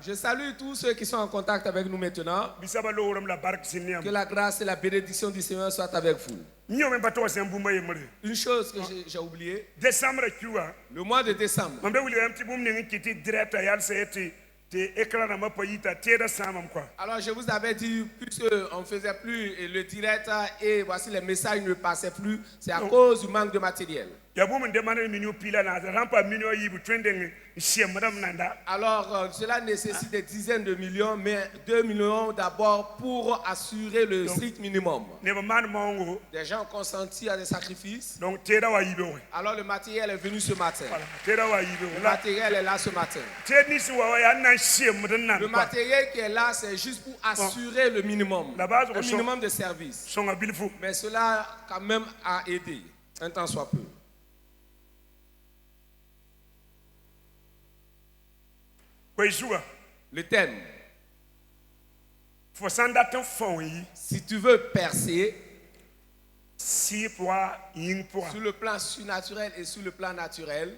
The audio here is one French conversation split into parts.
Je salue tous ceux qui sont en contact avec nous maintenant. Que la grâce et la bénédiction du Seigneur soient avec vous. Une chose que j'ai oubliée. Le mois de décembre. Alors je vous avais dit, puisqu'on ne faisait plus le direct et voici les messages ne passaient plus, c'est à cause du manque de matériel. Alors cela nécessite des dizaines de millions, mais 2 millions d'abord pour assurer le strict minimum. Des gens ont consenti à des sacrifices. Alors le matériel est venu ce matin. Le matériel est là ce matin. Le matériel qui est là, c'est juste pour assurer le minimum. Le minimum de service. Mais cela quand même a aidé, un temps soit peu. Le thème. Si tu veux percer sur le plan surnaturel et sur le plan naturel,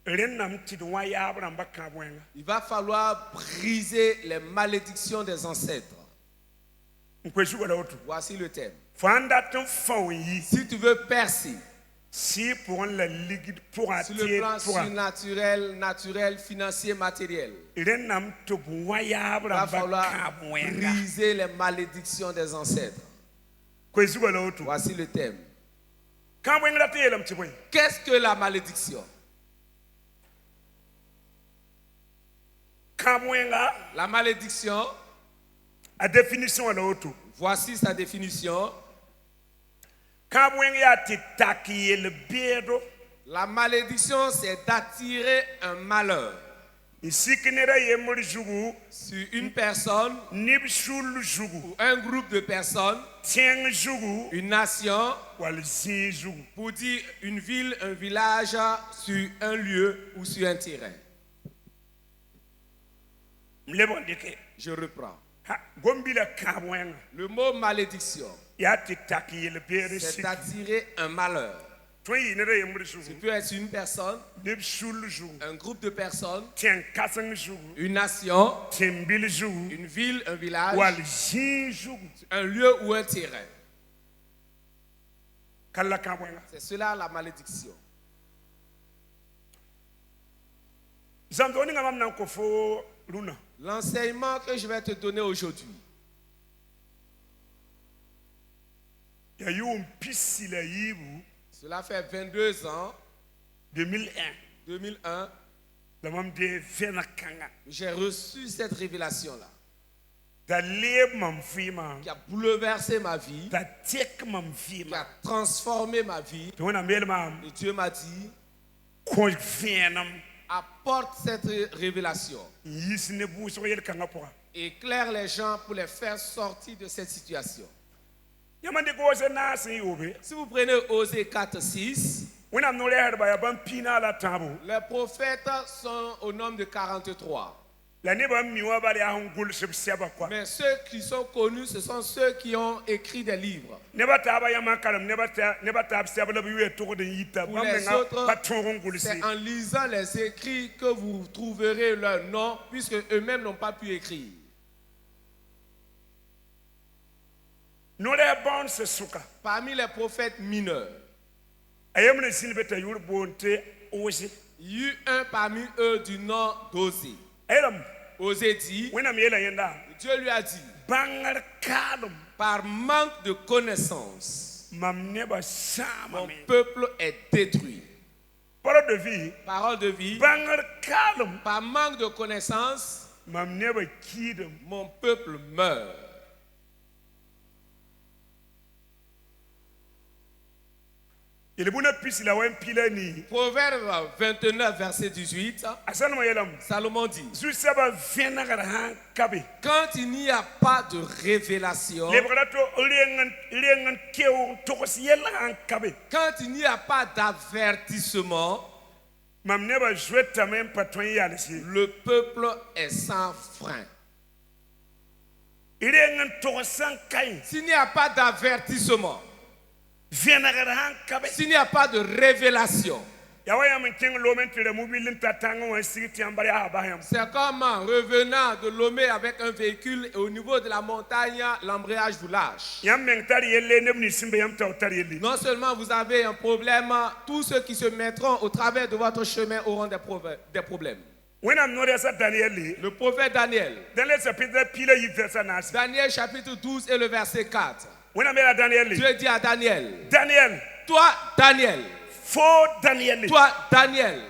il va falloir briser les malédictions des ancêtres. Voici le thème. Si tu veux percer sur le plan surnaturel, naturel, financier, matériel, il va falloir briser les malédictions des ancêtres. Voici le thème. Qu'est-ce que la malédiction? La malédiction, voici sa définition. La malédiction, c'est d'attirer un malheur sur une personne ou un groupe de personnes, une nation, pour dire une ville, un village, sur un lieu ou sur un terrain. Je reprends. Le mot malédiction, c'est attirer un malheur. Ça peut être une personne, un groupe de personnes, une nation, une ville, un village, un lieu ou un terrain. C'est cela la malédiction. L'enseignement que je vais te donner aujourd'hui. Cela fait 22 ans. 2001. J'ai reçu cette révélation-là. Qui a bouleversé ma vie. Qui a transformé ma vie. Et Dieu m'a dit, apporte cette révélation. Éclaire les gens pour les faire sortir de cette situation. Si vous prenez Osée 4:6, les prophètes sont au nombre de 43. Mais ceux qui sont connus, ce sont ceux qui ont écrit des livres. Pour les autres, c'est en lisant les écrits que vous trouverez leur nom, puisque eux-mêmes n'ont pas pu écrire. Parmi les prophètes mineurs, il y a eu un parmi eux du nom d'Osée. Osée dit, Dieu lui a dit, par manque de connaissance, mon peuple est détruit. Parole de vie. Par manque de connaissance, mon peuple meurt. Proverbe 29, verset 18. Salomon dit, quand il n'y a pas de révélation, quand il n'y a pas d'avertissement, le peuple est sans frein. S'il n'y a pas d'avertissement, s'il n'y a pas de révélation, C'est comme revenant de Lomé avec un véhicule et au niveau de la montagne, l'embrayage vous lâche. Non seulement vous avez un problème, tous ceux qui se mettront au travers de votre chemin auront des problèmes. Le prophète Daniel. Daniel chapitre 12 et le verset 4. Dieu dit à Daniel. Toi, Daniel. Toi, Daniel.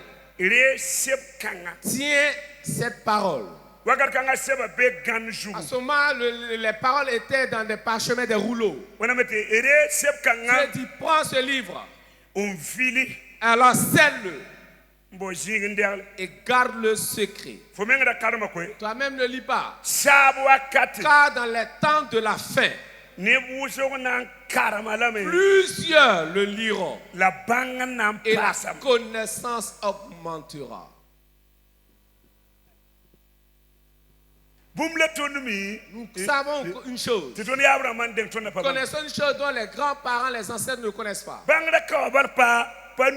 Tiens cette parole. À ce moment, les paroles étaient dans des parchemins, des rouleaux. Dieu dit, prends ce livre. Alors scelle-le. Et garde le secret. Toi-même ne lis pas. Car dans les temps de la fin, plusieurs le liront. Et la connaissance augmentera. Nous savons une chose. Nous connaissons une chose dont les grands-parents, les ancêtres ne connaissent pas. La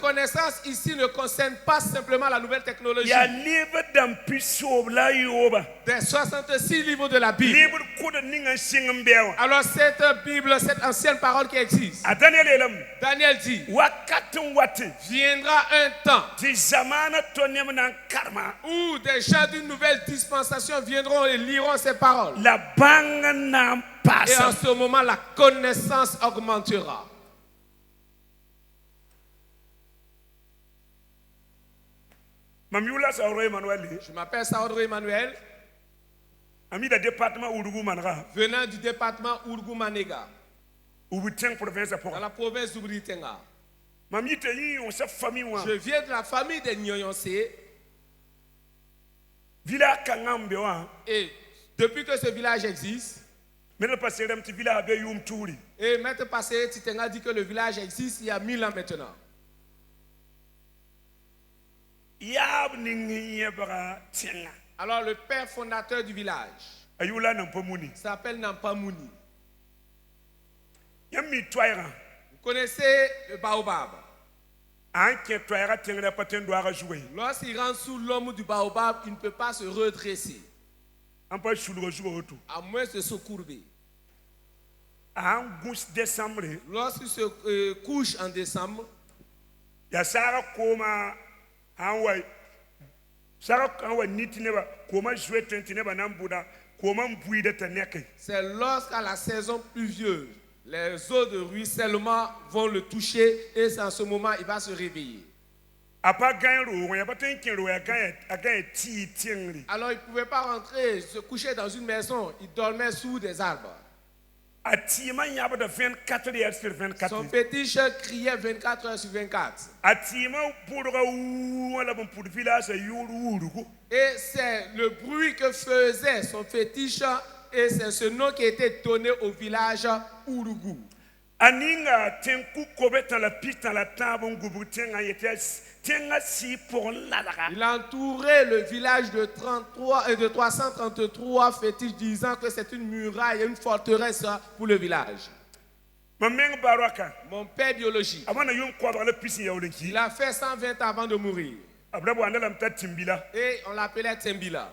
connaissance ici ne concerne pas simplement la nouvelle technologie. Des 66 livres de la Bible. Alors cette Bible, cette ancienne parole qui existe, Daniel dit, viendra un temps où des gens d'une nouvelle dispensation viendront et liront ces paroles. Et en ce moment, la connaissance augmentera. Je m'appelle Saoudro Emmanuel. Venant du département Ourgou-Manega. Dans la province d'Oubri-Tenga. Je viens de la famille des Nyonyonsé. Et depuis que ce village existe, et Maître Passé Titenga dit que le village existe il y a 1000 ans maintenant. Alors le père fondateur du village s'appelle Nampamouni. Vous connaissez le baobab? Lorsqu'il rentre sous l'homme du baobab, il ne peut pas se redresser, à moins de se courber. Lorsqu'il se couche en décembre, c'est lorsqu'à la saison pluvieuse, les eaux de ruissellement vont le toucher et c'est en ce moment il va se réveiller. Alors il ne pouvait pas rentrer, se coucher dans une maison, il dormait sous des arbres. Son fétiche criait 24 heures sur 24. Et c'est le bruit que faisait son fétiche et c'est ce nom qui a été donné au village Ourougou. Il a entouré le village de 333 fétiches disant que c'est une muraille, une forteresse pour le village. Mon père biologique, il a fait 120 avant de mourir. Et on l'appelait Tembila.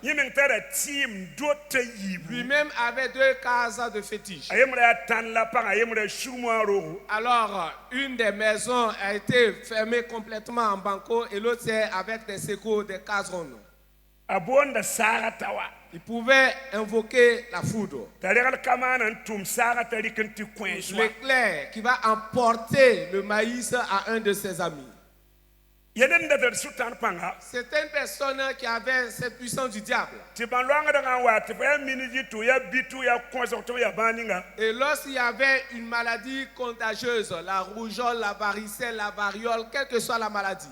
Lui-même avait 2 cases de fétiches. Alors, une des maisons a été fermée complètement en banco et l'autre c'est avec des sécos, des cases rondes. Il pouvait invoquer la foudre. L'éclair qui va emporter le maïs à un de ses amis. C'était une personne qui avait cette puissance du diable. Et lorsqu'il y avait une maladie contagieuse, la rougeole, la varicelle, la variole, quelle que soit la maladie,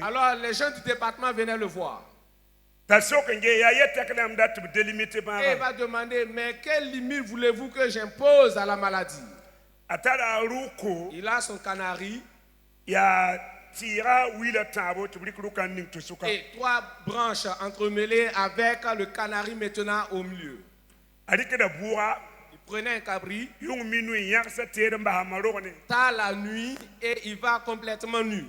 alors les gens du département venaient le voir. Et il va demander, mais quelle limite voulez-vous que j'impose à la maladie? Il a son canari. Et 3 branches entremêlées avec le canari maintenant au milieu. Il prenait un cabri, tard la nuit, et il va complètement nu.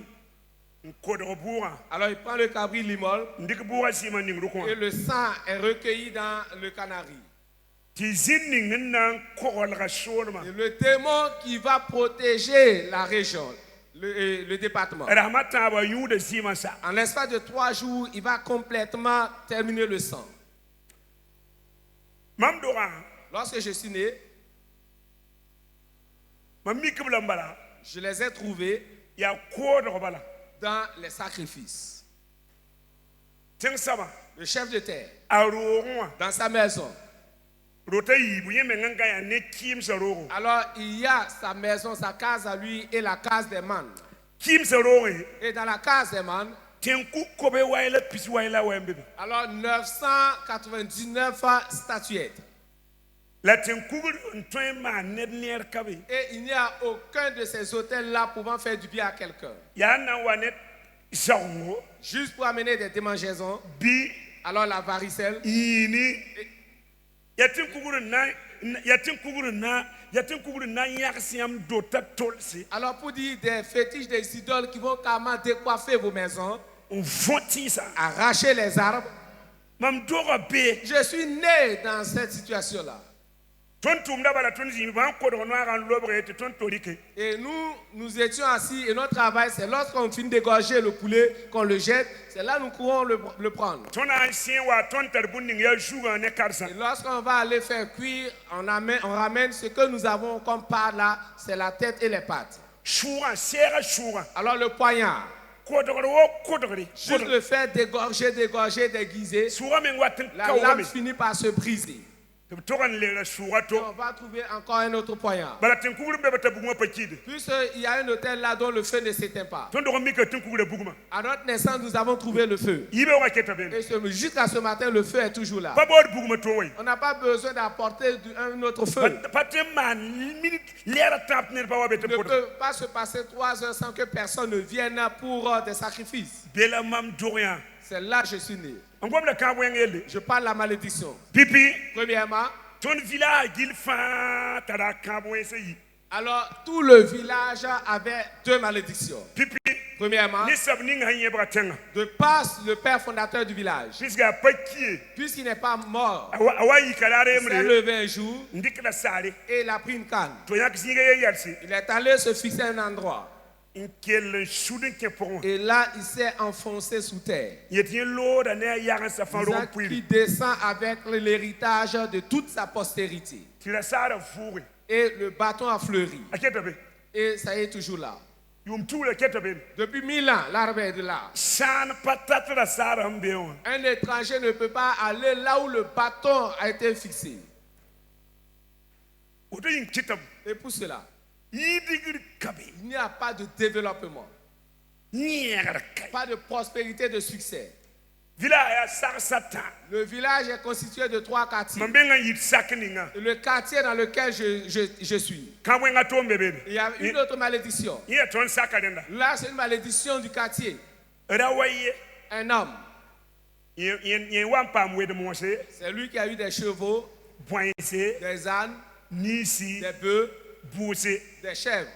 Alors il prend le cabri, il l'immole, et le sang est recueilli dans le canari. Et le démon qui va protéger la région, le département. En l'espace de 3 jours, il va complètement terminer le sang. Lorsque je suis né, je les ai trouvés dans les sacrifices. Le chef de terre, dans sa maison. Alors il y a sa maison, sa case à lui et la case des mânes. Et dans la case des mânes, alors 999 statuettes. Et il n'y a aucun de ces hôtels-là pouvant faire du bien à quelqu'un. Juste pour amener des démangeaisons. Alors la varicelle. Alors pour dire des fétiches, des idoles qui vont carrément décoiffer vos maisons, arracher les arbres. Je suis né dans cette situation-là. Et nous étions assis et notre travail, c'est lorsqu'on finit d'égorger le poulet, qu'on le jette, c'est là que nous courons le prendre. Et lorsqu'on va aller faire cuire, on ramène ce que nous avons comme part là, c'est la tête et les pattes. Alors le poignard. Juste le fait d'égorger, déguiser, la lame finit par se briser. Et on va trouver encore un autre poignard. Puisqu'il y a un hôtel là dont le feu ne s'éteint pas. À notre naissance, nous avons trouvé le feu. Et jusqu'à ce matin, le feu est toujours là. On n'a pas besoin d'apporter un autre feu. Il ne peut pas se passer 3 heures sans que personne ne vienne pour des sacrifices. C'est là que je suis né. Je parle de la malédiction. Premièrement, alors tout le village avait 2 malédictions. Premièrement, de par le père fondateur du village, puisqu'il n'est pas mort, il s'est levé un jour et il a pris une canne. Il est allé se fixer à un endroit. Et là, il s'est enfoncé sous terre. Isaac qui descend avec l'héritage de toute sa postérité. Et le bâton a fleuri. Et ça y est toujours là. Depuis 1000 ans, l'arbre est de là. Un étranger ne peut pas aller là où le bâton a été fixé. Et pour cela, il n'y a pas de développement, pas de prospérité, de succès. Le village est constitué de 3 quartiers. Le quartier dans lequel je suis, il y a une autre malédiction. Là, c'est une malédiction du quartier. Un homme, c'est lui qui a eu des chevaux, des ânes, des bœufs, des chèvres.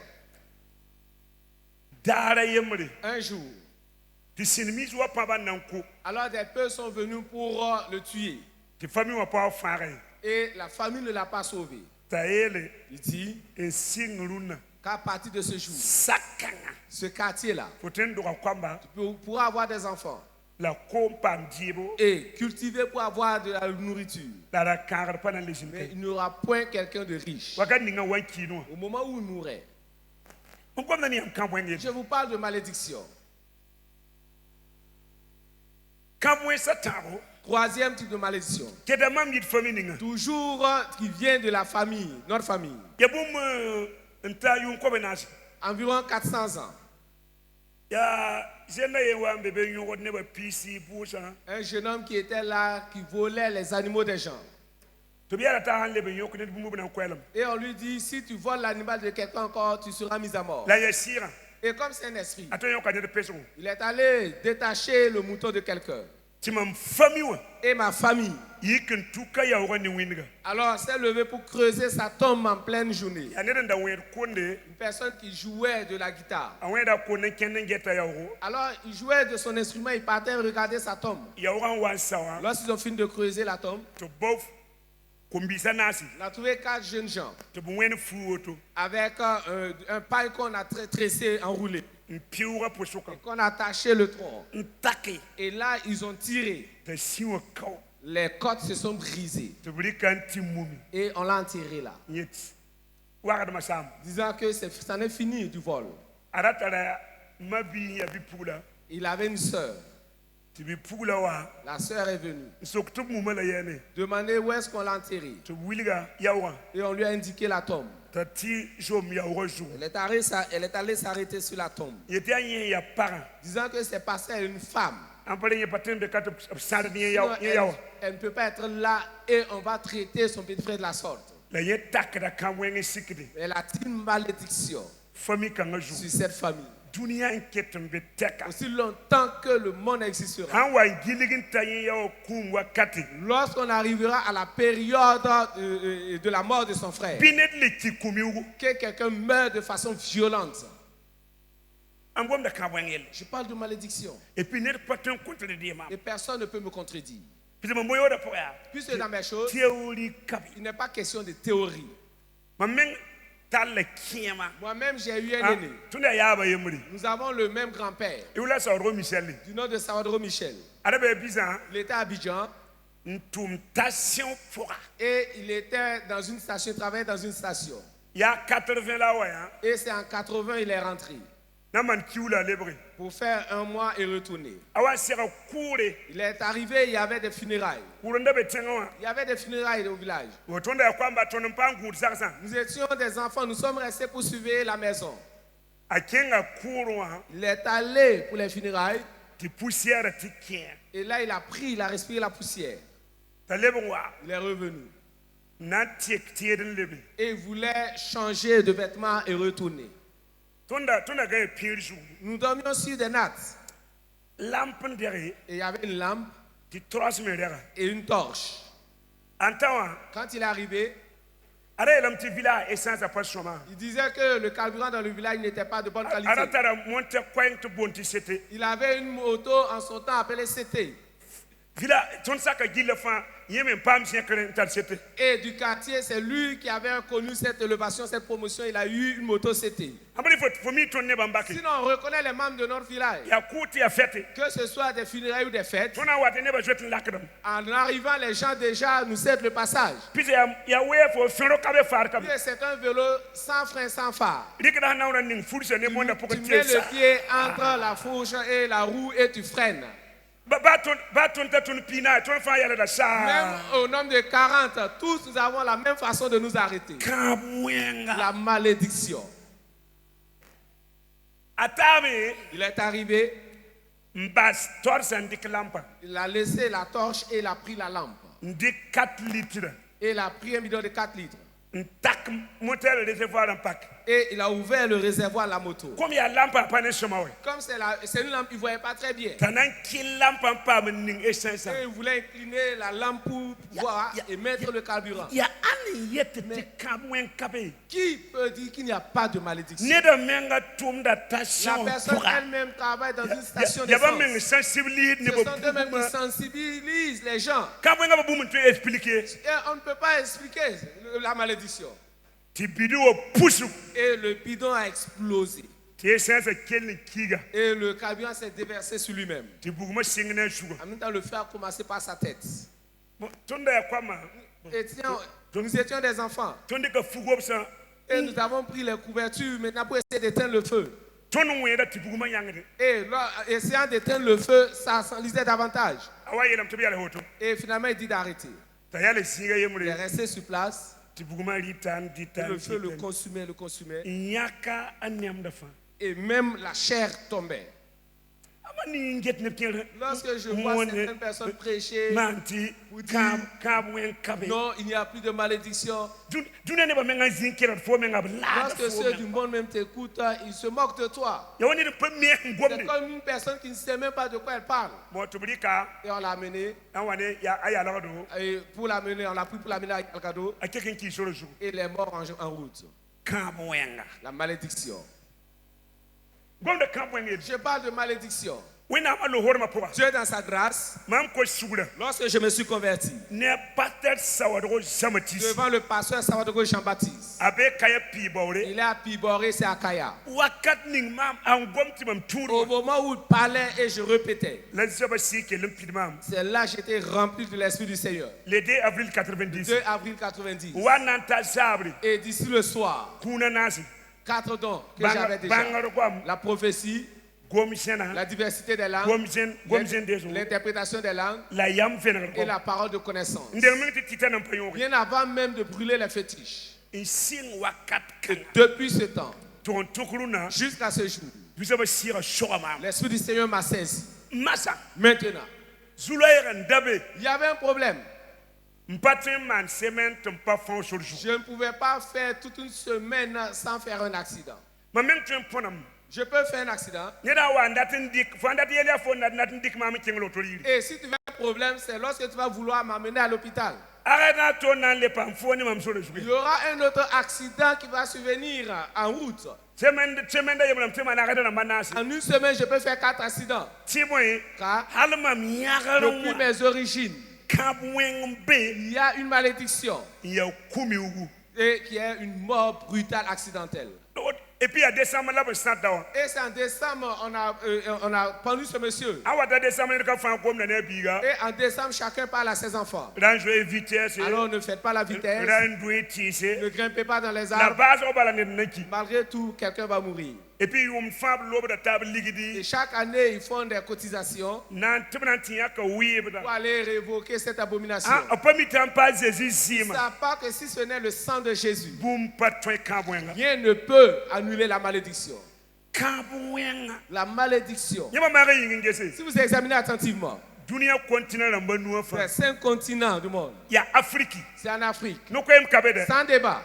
Un jour, alors des peuples sont venus pour le tuer. Et la famille ne l'a pas sauvé. Il dit qu'à partir de ce jour, ce quartier-là, pour avoir des enfants et cultiver pour avoir de la nourriture. Mais il n'y aura point quelqu'un de riche. Au moment où il mourrait. Je vous parle de malédiction. Troisième type de malédiction. Toujours qui vient de la famille, notre famille. Environ 400 ans. Un jeune homme qui était là, qui volait les animaux des gens. Et on lui dit, si tu voles l'animal de quelqu'un encore, tu seras mis à mort. Et comme c'est un esprit, il est allé détacher le mouton de quelqu'un. et ma famille. Alors, s'est levé pour creuser sa tombe en pleine journée. Une personne qui jouait de la guitare. Alors, il jouait de son instrument, il partait regarder sa tombe. Lorsqu'ils ont fini de creuser la tombe, on a trouvé 4 jeunes gens avec un paille qu'on a tressé, enroulé. Et qu'on a attaché le tronc. Et là, ils ont tiré. Les côtes se sont brisées. Et on l'a enterré là. Disant que ça n'est fini du vol. Il avait une sœur. La sœur est venue. Demander où est-ce qu'on l'a enterré. Et on lui a indiqué la tombe. Elle est allée s'arrêter sur la tombe. Disant que c'est passé à une femme. Sinon, elle ne peut pas être là et on va traiter son petit frère de la sorte. Elle a une malédiction sur cette famille. Aussi longtemps que le monde existera. Lorsqu'on arrivera à la période de la mort de son frère, que quelqu'un meurt de façon violente. Je parle de malédiction. Et personne ne peut me contredire. Puisque dans mes choses, il n'est pas question de théorie. Moi-même, j'ai eu un aîné. Nous avons le même grand-père. Du nom de Salvador Michel. Il était à Abidjan. Et il était dans une station, il travaillait dans une station. Et c'est en 80 il est rentré. Pour faire 1 mois et retourner. Il est arrivé, il y avait des funérailles. Il y avait des funérailles au village. Nous étions des enfants, nous sommes restés pour surveiller la maison. Il est allé pour les funérailles. Et là, il a pris, il a respiré la poussière. Il est revenu. Et il voulait changer de vêtements et retourner. Nous dormions sur des nattes. Et il y avait une lampe et une torche. Quand il est arrivé, il disait que le carburant dans le village n'était pas de bonne qualité. Il avait une moto en son temps appelée CT. Et du quartier, c'est lui qui avait connu cette élévation, cette promotion. Il a eu une moto CT. Sinon, on reconnaît les membres de notre village. Que ce soit des funérailles ou des fêtes. En arrivant, les gens déjà nous cèdent le passage. C'est un vélo sans frein, sans phare. Tu mets le pied entre la fourche et la roue et tu freines. Même au nombre de 40, tous nous avons la même façon de nous arrêter. La malédiction. Il est arrivé. Il a laissé la torche et il a pris la lampe. Et il a pris un bidon de 4 litres. Et il a ouvert le réservoir de la moto. Comme c'est une lampe, il ne voyait pas très bien. Et il voulait incliner la lampe pour voir et mettre le carburant. Mais qui peut dire qu'il n'y a pas de malédiction? La personne elle-même travaille dans une station d'essence. Ce sont eux-mêmes qui sensibilisent les gens. Et on ne peut pas expliquer la malédiction. Et le bidon a explosé. Et le carburant s'est déversé sur lui-même. En même temps, le feu a commencé par sa tête. Nous étions des enfants. Et nous avons pris les couvertures maintenant pour essayer d'éteindre le feu. Et essayant d'éteindre le feu, ça s'enlisait davantage. Et finalement, il dit d'arrêter. Il est resté sur place. Et le feu le consumait. Et même la chair tombait. Lorsque je vois certaines personnes prêcher pour dire non, il n'y a plus de malédiction. Lorsque ceux du monde même t'écoutent, ils se moquent de toi. C'est comme une personne qui ne sait même pas de quoi elle parle. Et on l'a amené. Et pour l'amener, on l'a pris pour l'amener à Alcado. Et il est mort en route. La malédiction. Je parle de malédiction. Dieu dans sa grâce, lorsque je me suis converti devant le pasteur Sawadogo Jean-Baptiste, il est à Piboré, c'est à Kaya. Au moment où il parlait et je répétais, c'est là que j'étais rempli de l'Esprit du Seigneur. Le 2 avril 90. 2 avril 90. Et d'ici le soir, 4 dons que j'avais déjà. La prophétie, la diversité des langues, l'interprétation des langues et la parole de connaissance. Bien avant même de brûler les fétiches. Et depuis ce temps, jusqu'à ce jour, l'Esprit du Seigneur m'a saisi. Maintenant, il y avait un problème. Je ne pouvais pas faire toute une semaine sans faire un accident. Je peux faire un accident. Et si tu veux un problème, c'est lorsque tu vas vouloir m'amener à l'hôpital. Il y aura un autre accident qui va survenir en route. En une semaine, je peux faire 4 accidents. Car depuis mes origines, il y a une malédiction et qui est une mort brutale accidentelle. Et puis à décembre, là, et c'est en décembre, on a pendu ce monsieur. Et en décembre, chacun parle à ses enfants. Alors ne faites pas la vitesse. Ne grimpez pas dans les arbres. Malgré tout, quelqu'un va mourir. Et puis, et chaque année, ils font des cotisations pour aller révoquer cette abomination. Ils ne savent pas que si ce n'est le sang de Jésus, rien ne peut annuler la malédiction. La malédiction. Si vous examinez attentivement, c'est 5 continents du monde. C'est en Afrique. Sans débat.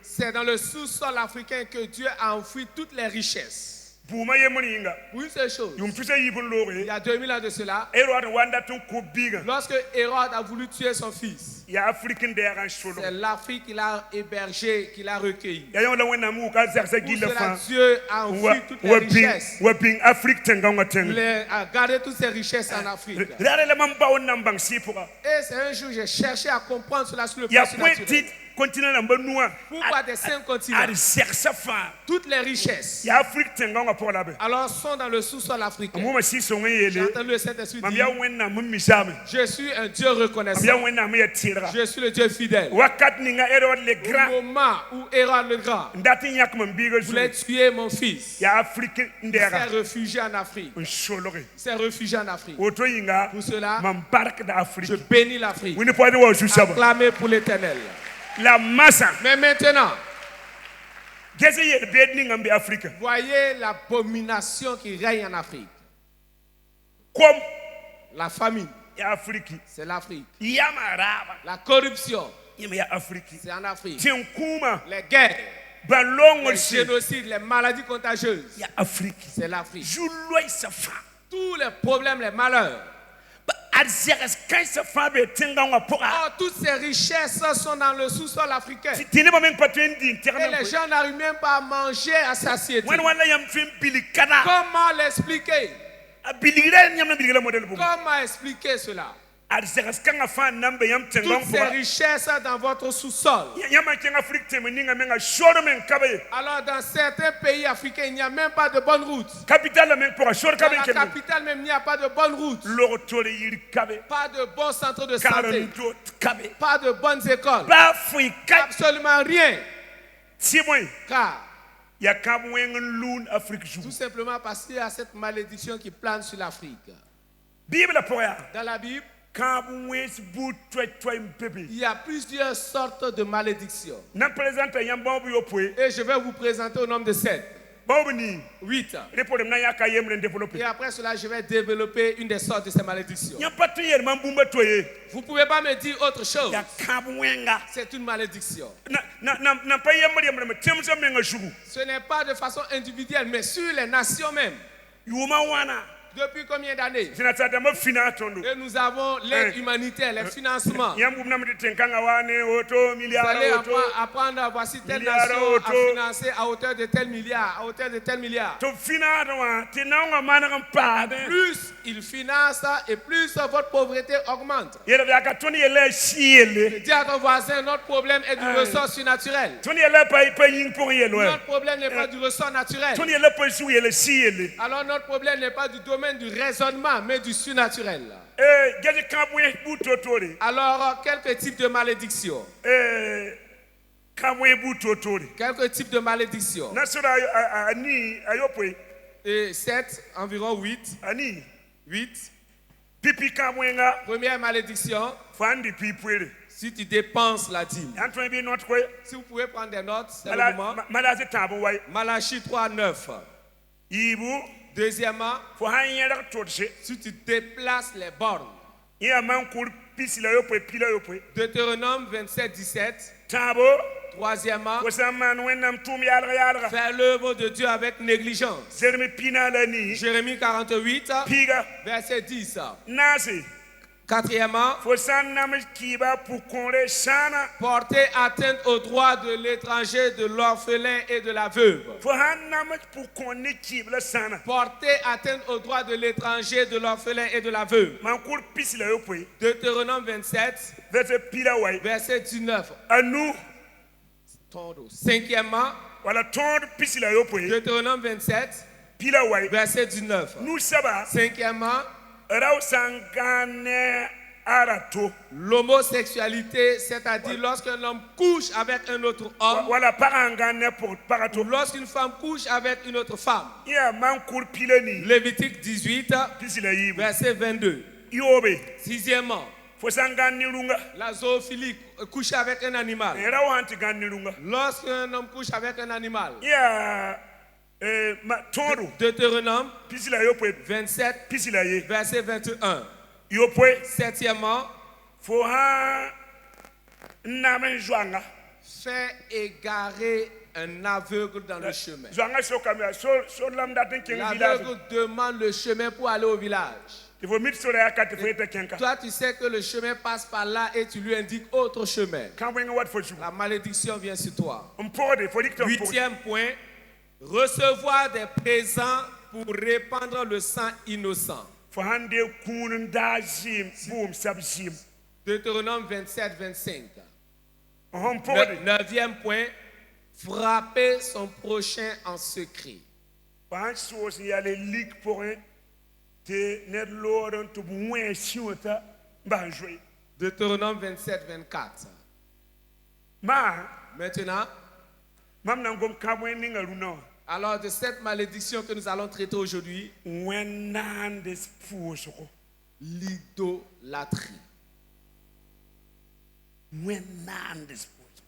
C'est dans le sous-sol africain que Dieu a enfoui toutes les richesses. Pour une seule chose, il y a 2000 ans de cela, lorsque Hérode a voulu tuer son fils, c'est l'Afrique qu'il a hébergé, qu'il a recueilli. Pour cela, Dieu a enfoui toutes les richesses. Il a gardé toutes ces richesses en Afrique. Et c'est un jour j'ai cherché à comprendre cela sur le plan naturel. Pourquoi des 5 continents, toutes les richesses, alors sont dans le sous-sol africain. J'ai entendu le Saint-Esprit dire, je suis un Dieu reconnaissant. Je suis le Dieu fidèle. Au moment où Hérode le Grand voulait tuer mon fils, il s'est réfugié en Afrique. Pour cela, je bénis l'Afrique. Acclamez pour l'Éternel. La masse. Mais maintenant, voyez l'abomination qui règne en Afrique. Comme la famine, c'est l'Afrique. La corruption, c'est en Afrique. Les guerres, les génocides, les maladies contagieuses, c'est l'Afrique. Tous les problèmes, les malheurs. Toutes ces richesses sont dans le sous-sol africain. Et les gens n'arrivent même pas à manger à satiété. Comment l'expliquer? Comment expliquer cela? Toutes ces richesses dans votre sous-sol. Alors dans certains pays africains, il n'y a même pas de bonne route. Dans la capitale même, il n'y a pas de bonne route. Pas de bon centre de santé. Pas de bonnes écoles. Absolument rien. Car tout simplement parce qu'il y a cette malédiction qui plane sur l'Afrique. Dans la Bible, Il y a plusieurs sortes de malédictions. Et je vais vous présenter au nombre de 7. 8. Et après cela, je vais développer une des sortes de ces malédictions. Vous ne pouvez pas me dire autre chose. C'est une malédiction. Ce n'est pas de façon individuelle, mais sur les nations même. Depuis combien d'années? Et nous avons l'aide humanitaire, les financements. Vous allez apprendre, voici telle nation à financer à hauteur de tel milliard, à hauteur de tel milliard. Plus il finance et plus votre pauvreté augmente. Dis à ton voisin, notre problème est du ressort surnaturel. Notre problème n'est pas du ressort naturel. Alors notre problème n'est pas du domaine du raisonnement, mais du surnaturel. Alors, quelques types de malédictions. Quelques types de malédictions. Et 7, environ 8. 8. Première malédiction. Si tu dépenses la dîme. Si vous pouvez prendre des notes, c'est le moment. Malachie 3, 9. Deuxièmement, si tu déplaces les bornes. Deutéronome 27, 17. Troisièmement, faire l'œuvre de Dieu avec négligence. Jérémie 48, verset 10. Quatrièmement, porter atteinte aux droits de l'étranger, de l'orphelin et de la veuve. Porter atteinte aux droits de l'étranger, de l'orphelin et de la veuve. Deutéronome 27, verset 19. Cinquièmement, Deutéronome 27, verset 19. Cinquièmement, l'homosexualité, c'est-à-dire lorsqu'un homme couche avec un autre homme, ou lorsqu'une femme couche avec une autre femme. Lévitique 18, verset 22. Sixièmement, la zoophilie, coucher avec un animal. Lorsqu'un homme couche avec un animal. Deutéronome 27, verset 21. Septièmement, faire égarer un aveugle dans le chemin. L'aveugle demande le chemin pour aller au village. Toi, tu sais que le chemin passe par là et tu lui indiques autre chemin. La malédiction vient sur toi. Huitième point. Recevoir des présents pour répandre le sang innocent. Deutéronome 27, 25. Neuvième point. Frapper son prochain en secret. Deutéronome 27, 24. Maintenant, alors de cette malédiction que nous allons traiter aujourd'hui, l'idolâtrie.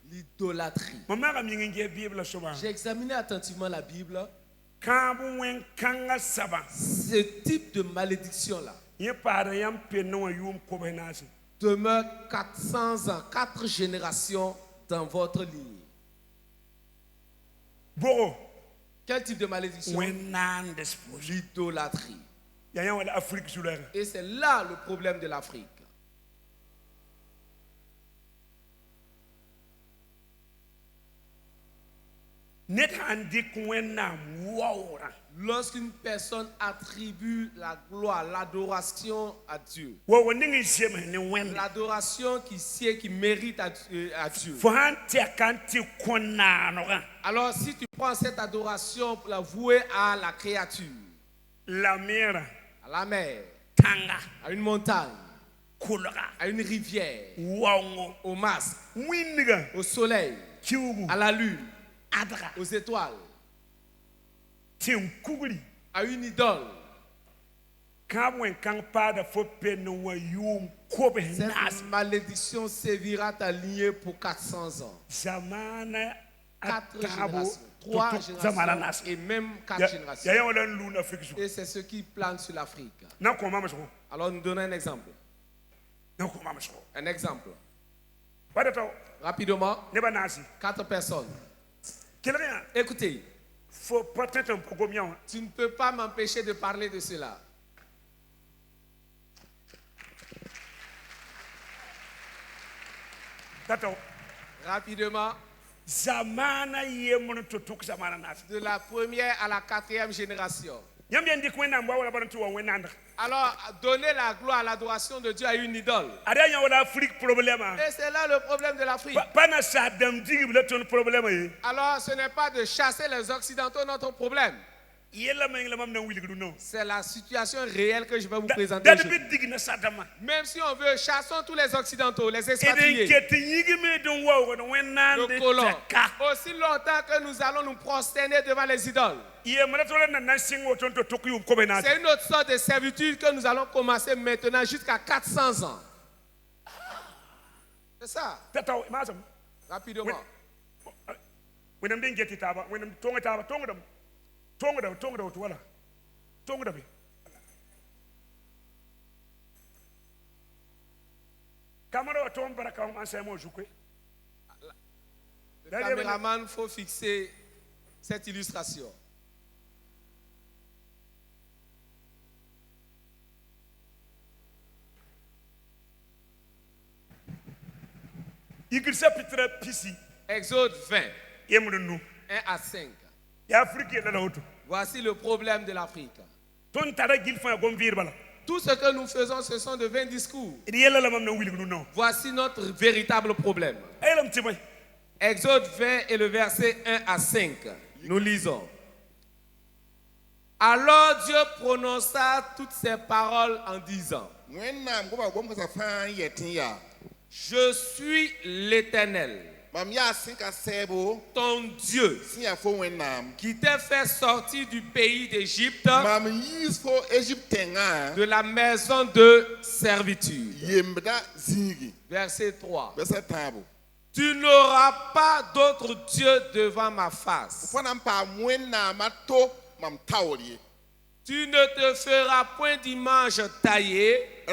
L'idolâtrie. J'ai examiné attentivement la Bible. Ce type de malédiction-là demeure 400 ans, 4 générations dans votre ligne. Quel type de malédiction? L'idolâtrie. Et c'est là le problème de l'Afrique. Lorsqu'une personne attribue la gloire, l'adoration à Dieu, l'adoration qui mérite à Dieu. Alors si tu prends cette adoration pour la vouer à la créature, à la mer, à une montagne, à une rivière, au masque, au soleil, à la lune, aux étoiles, à une idole, Cette malédiction servira t'aligner pour 400 ans. 4 générations. 3 générations et même 4 générations. Et c'est ce qui plane sur l'Afrique. Alors nous donnons un exemple. Un exemple. Rapidement. 4 personnes. Écoutez. Tu ne peux pas m'empêcher de parler de cela. Rapidement. De la première à la 4e génération. Alors, donner la gloire à l'adoration de Dieu à une idole. Et c'est là le problème de l'Afrique. Alors, ce n'est pas de chasser les Occidentaux notre problème. C'est la situation réelle que je vais vous présenter aujourd'hui. Même si on veut, chassons tous les Occidentaux, les expatriés, le colon. Aussi longtemps que nous allons nous prosterner devant les idoles. C'est une autre sorte de servitude que nous allons commencer maintenant jusqu'à 400 ans. C'est ça. Rapidement. Le caméraman, faut fixer cette illustration. Exode 20, 1 à 5. Voici le problème de l'Afrique. Tout ce que nous faisons, ce sont de vains discours. Voici notre véritable problème. Exode 20 et le verset 1 à 5. Nous lisons. Alors Dieu prononça toutes ces paroles en disant: Je suis l'Éternel, ton Dieu, qui t'a fait sortir du pays d'Égypte, de la maison de servitude. Verset 3. Tu n'auras pas d'autre Dieu devant ma face. Tu ne te feras point d'image taillée,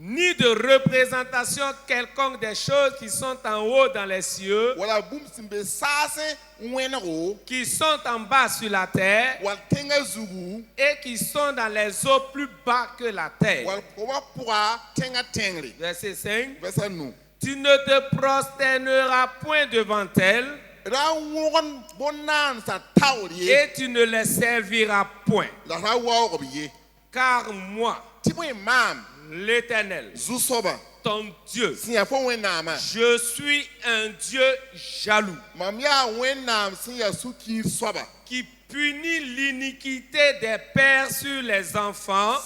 ni de représentation quelconque des choses qui sont en haut dans les cieux, qui sont en bas sur la terre, et qui sont dans les eaux plus bas que la terre. Verset 5. Tu ne te prosterneras point devant elles, et tu ne les serviras point. Car moi, l'Éternel, ton Dieu, je suis un Dieu jaloux, qui punit l'iniquité des pères sur les enfants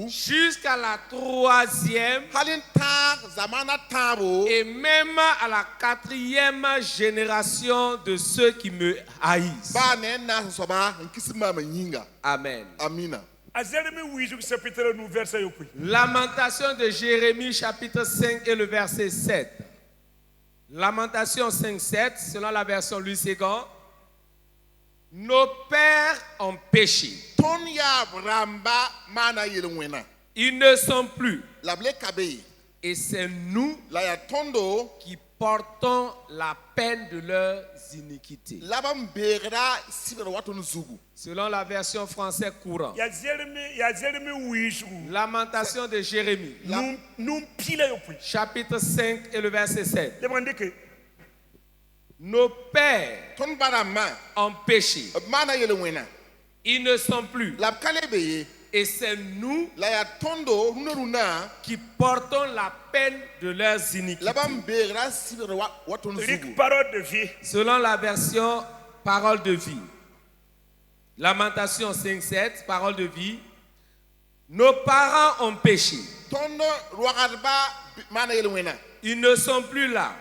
jusqu'à la 3e et même à la 4e génération de ceux qui me haïssent. Amen. Lamentation de Jérémie chapitre 5 et le verset 7. Lamentation 5:7 selon la version Louis II. Nos pères ont péché. Ils ne sont plus. Et c'est nous qui portons la peine de leurs iniquités. Selon la version française courante. Lamentation de Jérémie. Chapitre 5 et le verset 7. Nos pères ont péché. Ils ne sont plus. Et c'est nous qui portons la peine de leurs iniquités. Selon la version Parole de vie. Lamentation 5:7, Parole de vie. Nos parents ont péché. Ils ne sont plus là.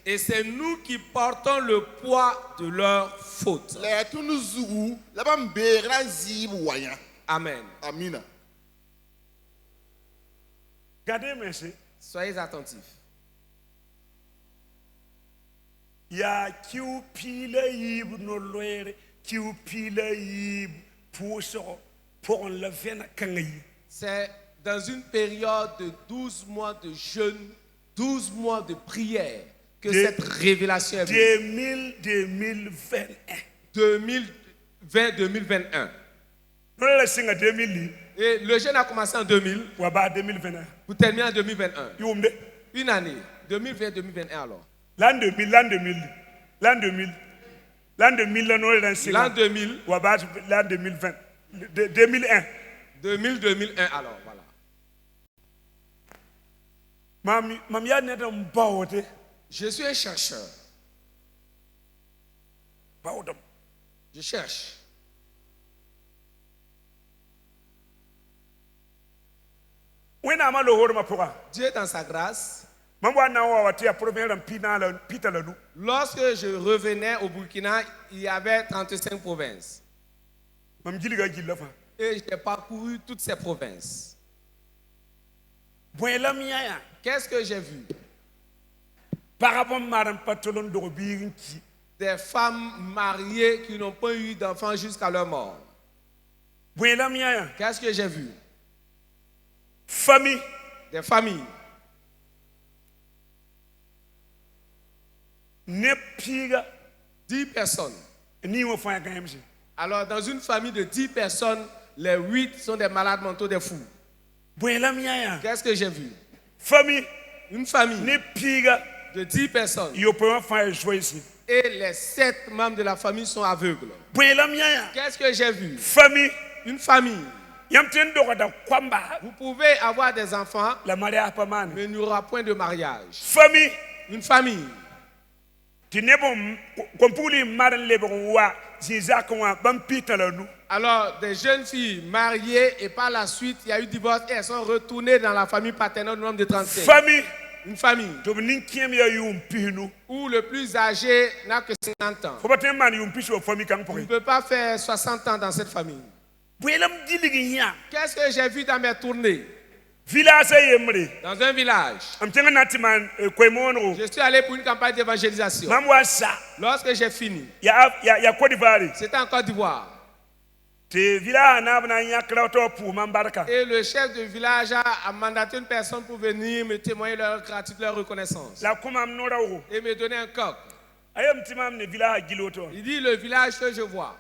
Et c'est nous qui portons le poids de leurs fautes. Amen. Amen. Soyez attentifs. Ya kiu pile yib no loere kiu pile yib pour le vena kangai. C'est dans une période de 12 mois de jeûne, 12 mois de prière que cette révélation est venue. 2020-2021. Et le jeûne a commencé en 2000 pour terminer en 2021. Une année, 2020-2021 alors. L'an 2000. L'an 2000. L'an 2020. 2001. 2000-2001 alors, voilà. Je suis un chercheur. Je cherche. Dieu dans sa grâce. Lorsque je revenais au Burkina, il y avait 35 provinces. Et j'ai parcouru toutes ces provinces. Qu'est-ce que j'ai vu? Des femmes mariées qui n'ont pas eu d'enfants jusqu'à leur mort. Qu'est-ce que j'ai vu? Des familles. 10 personnes. Alors, dans une famille de 10 personnes, les 8 sont des malades mentaux, des fous. Qu'est-ce que j'ai vu? Une famille de 10 personnes. Et les 7 membres de la famille sont aveugles. Qu'est-ce que j'ai vu? Une famille. Vous pouvez avoir des enfants, mais il n'y aura point de mariage. Une famille. Alors, des jeunes filles mariées et par la suite, il y a eu divorce et elles sont retournées dans la famille paternelle au nombre de 35. Une famille où le plus âgé n'a que 50 ans. On ne peut pas faire 60 ans dans cette famille. Qu'est-ce que j'ai vu dans mes tournées? Dans un village. Je suis allé pour une campagne d'évangélisation. Lorsque j'ai fini, c'était en Côte d'Ivoire. Et le chef de village a mandaté une personne pour venir me témoigner leur gratitude, leur reconnaissance. Et me donner un coq. Il dit le village que je vois,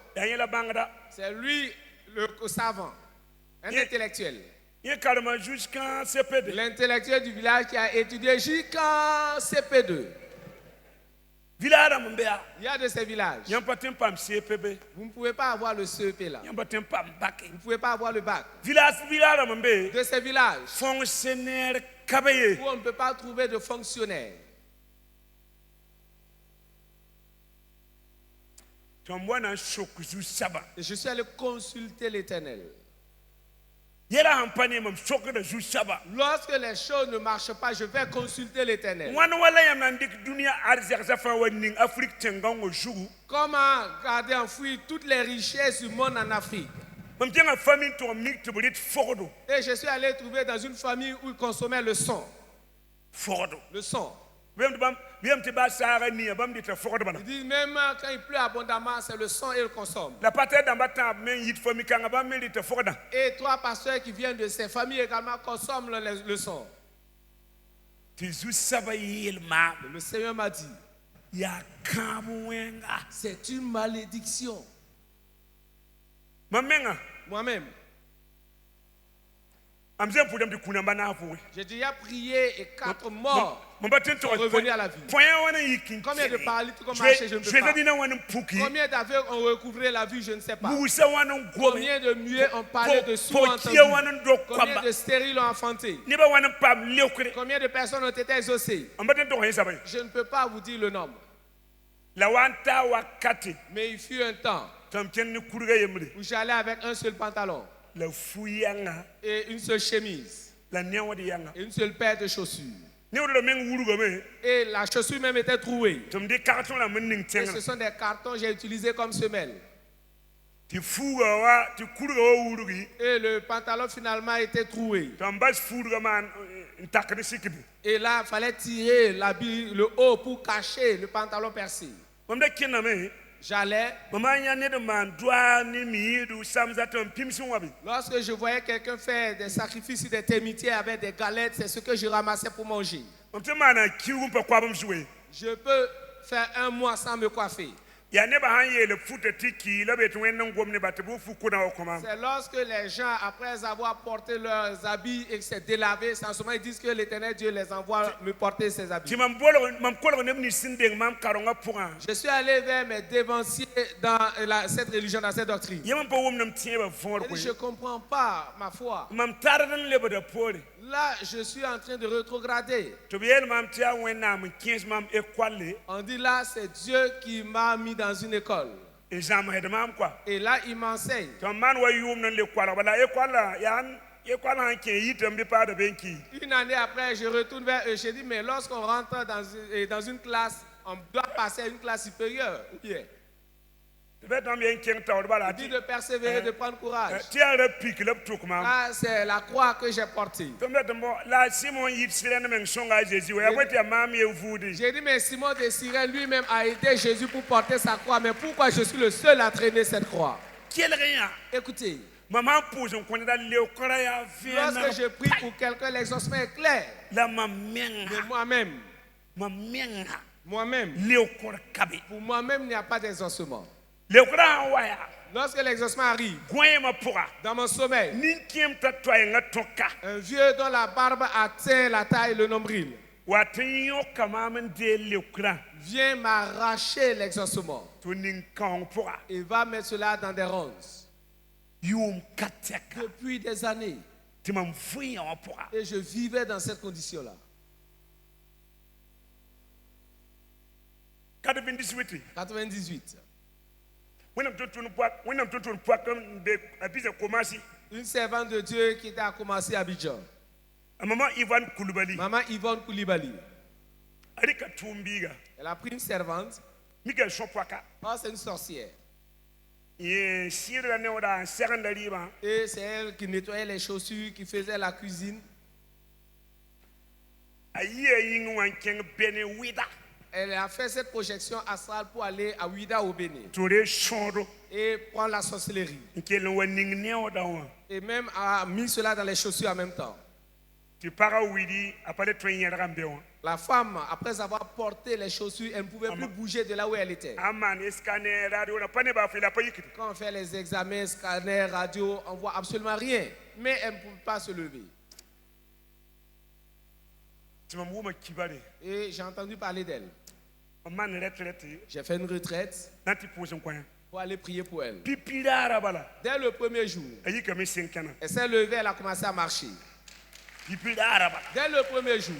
c'est lui le savant, un intellectuel. L'intellectuel du village qui a étudié jusqu'en CP2. Il y a de ces villages. Vous ne pouvez pas avoir le CEP là. Vous ne pouvez pas avoir le bac. De ces villages où on ne peut pas trouver de fonctionnaires. Et je suis allé consulter l'Éternel. Lorsque les choses ne marchent pas, je vais consulter l'Éternel. Comment garder enfoui toutes les richesses du monde en Afrique? Et je suis allé trouver dans une famille où ils consommaient le son. Le son. Il dit même quand il pleut abondamment, c'est le son et il consomme. Et 3 pasteurs qui viennent de ces familles également consomment le son. Le Seigneur m'a dit, c'est une malédiction. Moi-même, j'ai déjà prié et 4 morts sont revenus à la vie. Combien de paralytiques ont marché, je ne sais pas. Combien d'aveugles ont recouvré la vie, je ne sais pas. Combien de muets ont parlé, de sourds ont entendu. Combien de stériles ont enfanté. Combien de personnes ont été exaucées. Je ne peux pas vous dire le nombre. Mais il fut un temps où j'allais avec un seul pantalon et une seule chemise et une seule paire de chaussures. Et la chaussure même était trouée. Et ce sont des cartons que j'ai utilisés comme semelle. Et le pantalon finalement était troué. Et là, il fallait tirer le haut pour cacher le pantalon percé. J'allais. Lorsque je voyais quelqu'un faire des sacrifices des termitiers avec des galettes, c'est ce que je ramassais pour manger. Je peux faire un mois sans me coiffer. C'est lorsque les gens, après avoir porté leurs habits et s'est délavé, sans seulement ils disent que l'Éternel Dieu les envoie me porter ces habits. Je suis allé vers mes dévanciers dans cette religion, dans cette doctrine. Je ne comprends pas ma foi. Là, je suis en train de rétrograder. On dit là, c'est Dieu qui m'a mis dans une école. Et là, il m'enseigne. Une année après, je retourne vers eux. Je dis, mais lorsqu'on rentre dans une classe, on doit passer à une classe supérieure. Ou bien? Il dit de persévérer, de prendre courage. Là, c'est la croix que j'ai portée. J'ai dit, mais Simon de Cyrène lui-même a aidé Jésus pour porter sa croix. Mais pourquoi je suis le seul à traîner cette croix? Écoutez. Lorsque je prie pour quelqu'un, l'exaucement est clair. Mais moi-même, pour moi-même, il n'y a pas d'exaucement. Lorsque l'exaucement arrive, dans mon sommeil, un vieux dont la barbe atteint la taille et le nombril vient m'arracher l'exaucement et va mettre cela dans des ronces. Depuis des années, et je vivais dans cette condition-là. 98. Une servante de Dieu qui était à commencer à Abidjan. Maman Yvonne Koulibaly. Elle a pris une servante. Oh, c'est une sorcière. Et c'est elle qui nettoyait les chaussures, qui faisait la cuisine. Elle a fait cette projection astrale pour aller à Ouida au Bénin et prendre la sorcellerie. Et même a mis cela dans les chaussures en même temps. La femme, après avoir porté les chaussures, elle ne pouvait plus bouger de là où elle était. Quand on fait les examens, scanners, radio, on ne voit absolument rien. Mais elle ne pouvait pas se lever. Et j'ai entendu parler d'elle. J'ai fait une retraite pour aller prier pour elle. Dès le premier jour, elle s'est levée, elle a commencé à marcher. Dès le premier jour,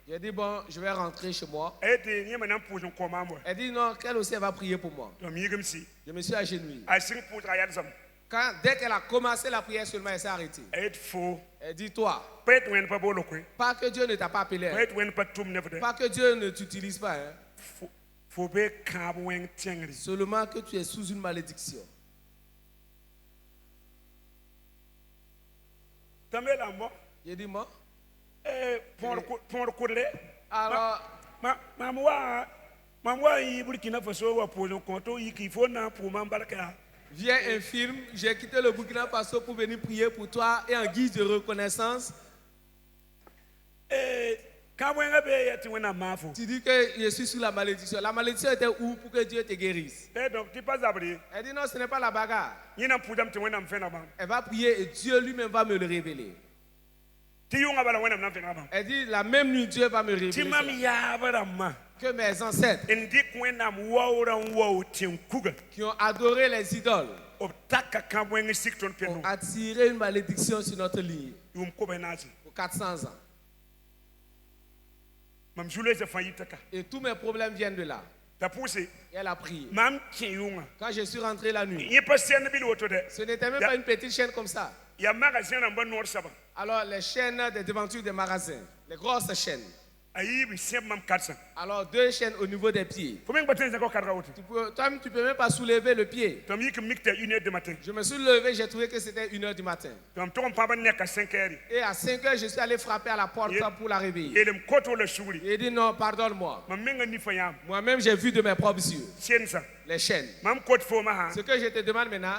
j'ai dit, bon, je vais rentrer chez moi. Elle dit, non, qu'elle aussi va prier pour moi. Je me suis agenouillé. Dès qu'elle a commencé la prière seulement, elle s'est arrêtée. Elle dit, toi, pas que Dieu ne t'a pas appelé, pas que Dieu ne t'utilise pas, seulement que tu es sous une malédiction. J'ai dit, moi. Alors, viens un film, j'ai quitté le Burkina Faso pour venir prier pour toi et en guise de reconnaissance. Tu dis que je suis sous la malédiction. La malédiction était où pour que Dieu te guérisse? Elle dit non, ce n'est pas la bagarre. Elle va prier et Dieu lui-même va me le révéler. Elle dit la même nuit Dieu va me révéler que mes ancêtres qui ont adoré les idoles ont attiré une malédiction sur notre ligne pour 400 ans. Et tous mes problèmes viennent de là. Et elle a prié. Quand je suis rentré la nuit, ce n'était même pas une petite chaîne comme ça. Alors les chaînes des devantures des magasins, les grosses chaînes. Alors 2 chaînes au niveau des pieds. Toi, tu peux même pas soulever le pied. Je me suis levé, j'ai trouvé que c'était 1h du matin. Et à 5h, je suis allé frapper à la porte pour la réveiller. Il dit non, pardonne-moi. Moi-même, j'ai vu de mes propres yeux les chaînes. Ce que je te demande maintenant,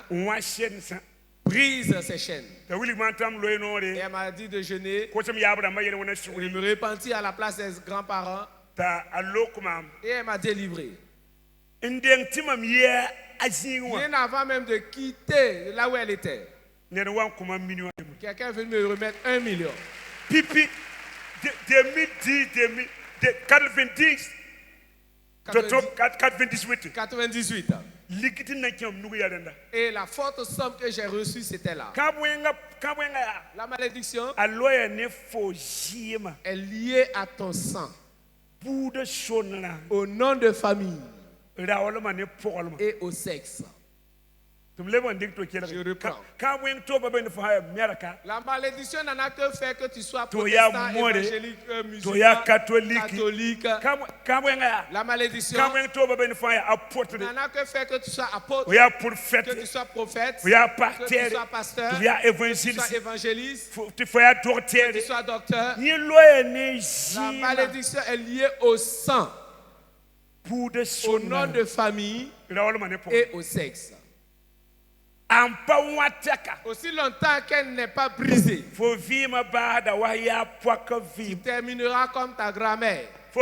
brise ces chaînes. Et elle m'a dit de jeûner. Je me repentis à la place des grands-parents. Et elle m'a délivré. Bien avant même de quitter là où elle était, quelqu'un est venu me remettre 1 million. Pipi, 2010, 98. Et la forte somme que j'ai reçue, c'était là. La malédiction est liée à ton sang, au nom de famille et au sexe. Je reprends. La malédiction n'en a que fait que tu sois protestant, évangélique, musulman, catholique. La malédiction n'en a que fait que tu sois apôtre, que tu sois prophète, que tu sois pasteur, que tu sois évangéliste, que tu sois docteur. La malédiction est liée au sang, au nom de famille et au sexe. Aussi longtemps qu'elle n'est pas brisée, tu termineras comme ta grand-mère. Tu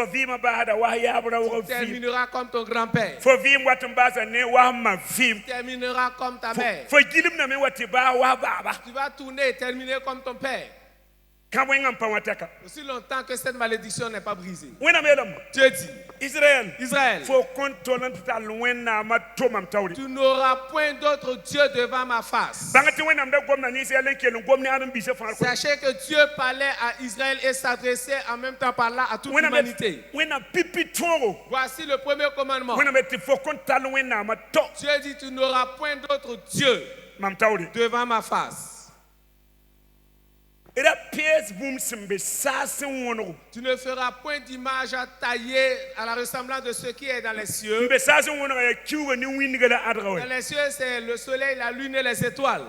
termineras comme ton grand-père. Tu termineras comme ta mère. Tu vas tourner et terminer comme ton père. Aussi longtemps que cette malédiction n'est pas brisée. Dieu dit, Israël, tu n'auras point d'autre Dieu devant ma face. Sachez que Dieu parlait à Israël et s'adressait en même temps par là à toute l'humanité. Voici le premier commandement. Dieu dit, tu n'auras point d'autre Dieu devant ma face. Tu ne feras point d'image taillée à la ressemblance de ce qui est dans les cieux. Dans les cieux, c'est le soleil, la lune et les étoiles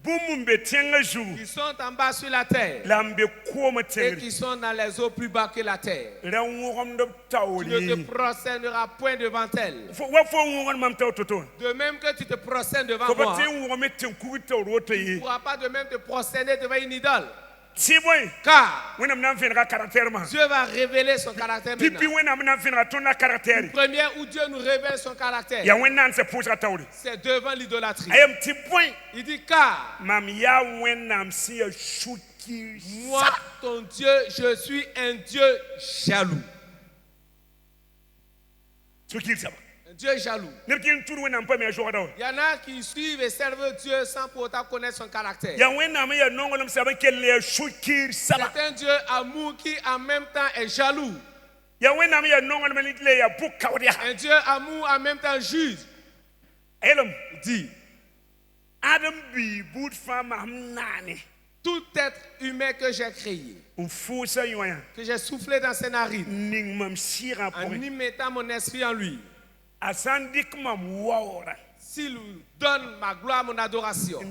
qui sont en bas sur la terre et qui sont dans les eaux plus bas que la terre. Tu ne te prosterneras point devant elles. De même que tu te prosternes devant moi, tu ne pourras pas de même te prosterner devant une idole. Car Dieu va révéler son caractère maintenant. Première où Dieu nous révèle son caractère, c'est devant l'idolâtrie. Il dit car moi, ton Dieu, je suis un Dieu jaloux. Un Dieu jaloux. Il y en a qui suivent et servent Dieu sans pour autant connaître son caractère. C'est un Dieu amour qui en même temps est jaloux. Un Dieu amour en même temps juge. Il dit, tout être humain que j'ai créé, que j'ai soufflé dans ses narines, en y mettant mon esprit en lui, s'il donne ma gloire, mon adoration à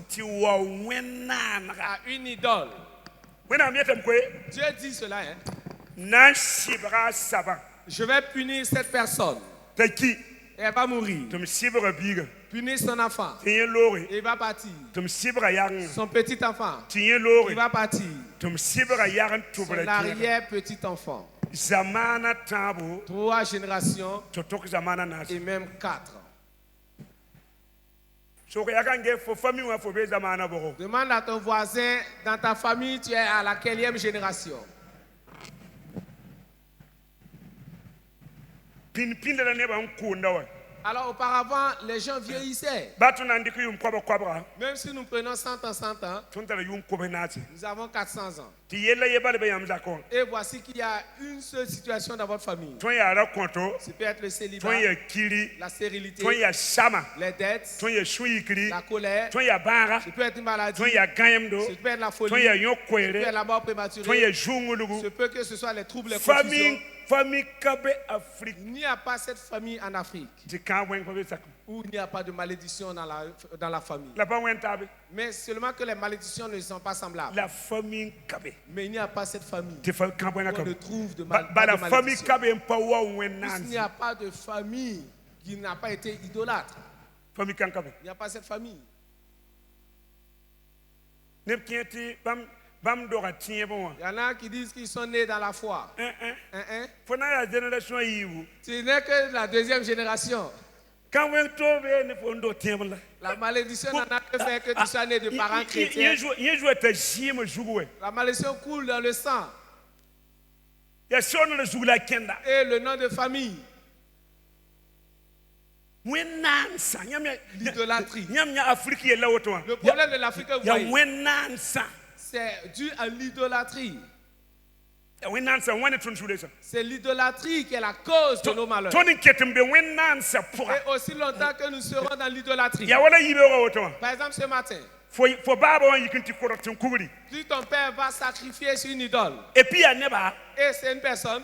une idole. Dieu dit cela, hein? Je vais punir cette personne. Et elle va mourir. Punir son enfant. Il va partir. Son petit enfant. Il va partir. Son arrière-petit enfant. 3 générations et même 4. Demande à ton voisin, dans ta famille, tu es à la quelle génération? Alors auparavant, les gens vieillissaient. Même si nous prenons 100 ans, nous avons 400 ans. Et voici qu'il y a une seule situation dans votre famille. Ce peut être le célibat, la stérilité, les dettes, la colère, ce peut être une maladie, ce peut être la folie, ce peut être la mort prématurée, ce peut que ce soit les troubles, les confusions. Il n'y a pas cette famille en Afrique où il n'y a pas de malédiction dans la famille. Mais seulement que les malédictions ne sont pas semblables. Mais il n'y a pas cette famille où on ne trouve de malédiction. Il n'y a pas de famille qui n'a pas été idolâtre. Il n'y a pas cette famille. Il y en a qui disent qu'ils sont nés dans la foi. Ce n'est que la deuxième génération. La malédiction n'en a que fait que tu sois né de parents chrétiens. La malédiction coule dans le sang. Et le nom de famille. L'idolâtrie. Le problème de l'Afrique, vous voyez, c'est dû à l'idolâtrie. C'est l'idolâtrie qui est la cause de nos malheurs. Et aussi longtemps que nous serons dans l'idolâtrie. Par exemple, ce matin, si ton père va sacrifier sur une idole, et c'est une personne,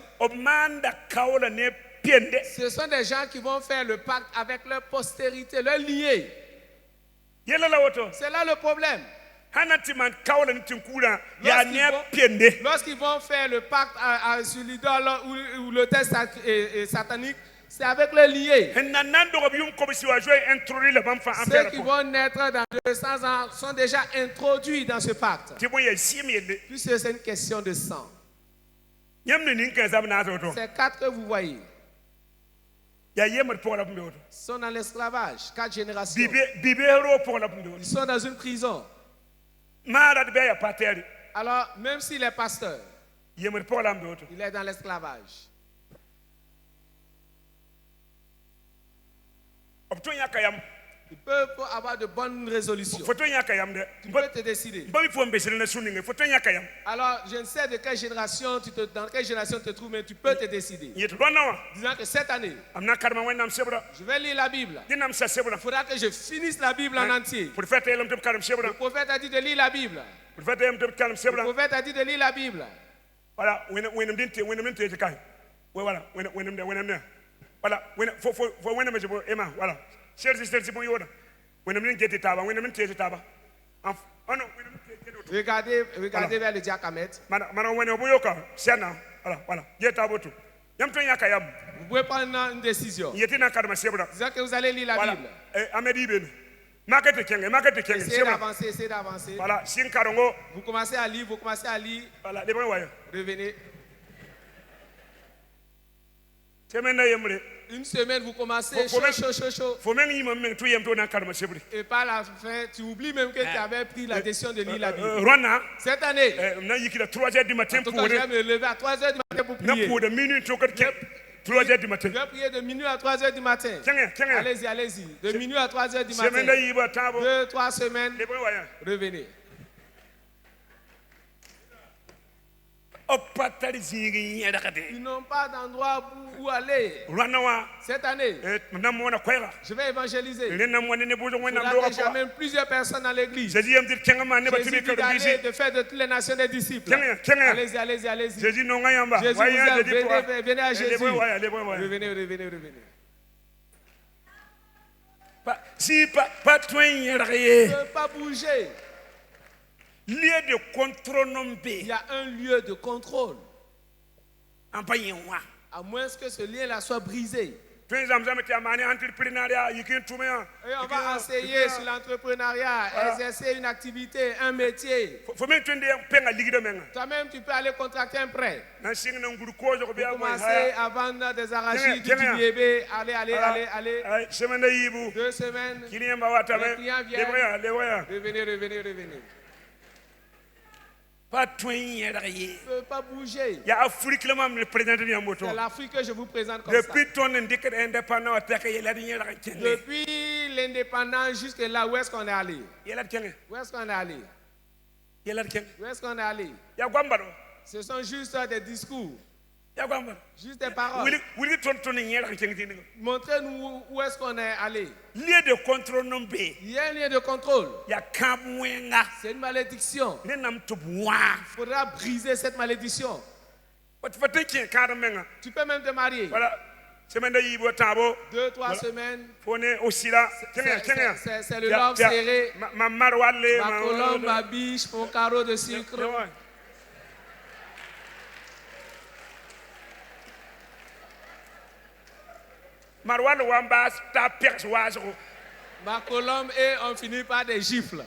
ce sont des gens qui vont faire le pacte avec leur postérité, leur lignée. C'est là le problème. Lorsqu'ils vont faire le pacte sur l'idole ou le test satanique, c'est avec le lié. Ceux qui vont naître dans 200 ans sont déjà introduits dans ce pacte. Puisque c'est une question de sang. Ces quatre que vous voyez sont dans l'esclavage, 4 générations. Ils sont dans une prison. Alors, même s'il est pasteur, il est dans l'esclavage. Tu peux avoir de bonnes résolutions. Tu peux te décider. Alors, je ne sais de quelle génération dans quelle génération tu te trouves, mais tu peux te décider. Disant que cette année, je vais lire la Bible. Il faudra que je finisse la Bible en entier. Le prophète a dit de lire la Bible. Le prophète a dit de lire la Bible. Voilà, voilà. Regardez vers le diacamet. Vous pouvez prendre une décision. Disant que vous allez lire la Bible. Essayez d'avancer. Vous commencez à lire. Revenez. Une semaine, vous commencez chaud. Et par la fin, tu oublies même que tu avais pris la décision de lire la Bible. Cette année, en tout cas, je vais me lever à 3h du matin pour prier. 3h du matin. Je vais prier de minuit à 3h du matin. Allez-y. De minuit à 3h du matin. 2-3 semaines. Revenez. Ils n'ont pas d'endroit où aller. Cette année, je vais évangéliser. J'amène plusieurs personnes dans l'église. Jésus dit d'aller, de faire de toutes les nations des disciples. Allez-y. Jésus vous aime. Venez à Jésus. Revenez. Ne peux pas bouger. Lieu de contrôle non. Il y a un lieu de contrôle. À moins que ce lien-là soit brisé. Et on va enseigner sur l'entrepreneuriat, exercer une activité, un métier. Toi-même, tu peux aller contracter un prêt. Pour commencer à vendre des arachides, du bébé. Allez. 2 semaines. Les clients viennent. Revenez. Ne peut pas bouger. C'est l'Afrique que je vous présente comme ça. Depuis l'indépendance jusqu'à là, où est-ce qu'on est allé? Où est-ce qu'on est allé? Ce sont juste des discours. Juste des paroles. Montrez-nous où est-ce qu'on est allé. Il y a de contrôle. Il y a un lien de contrôle. C'est une malédiction. Il faudra briser cette malédiction. Tu peux même te marier. Voilà. 2-3 semaines. C'est le love serré. Ma colombe, ma biche, mon carreau de sucre. Ma colombe et on finit par des gifles.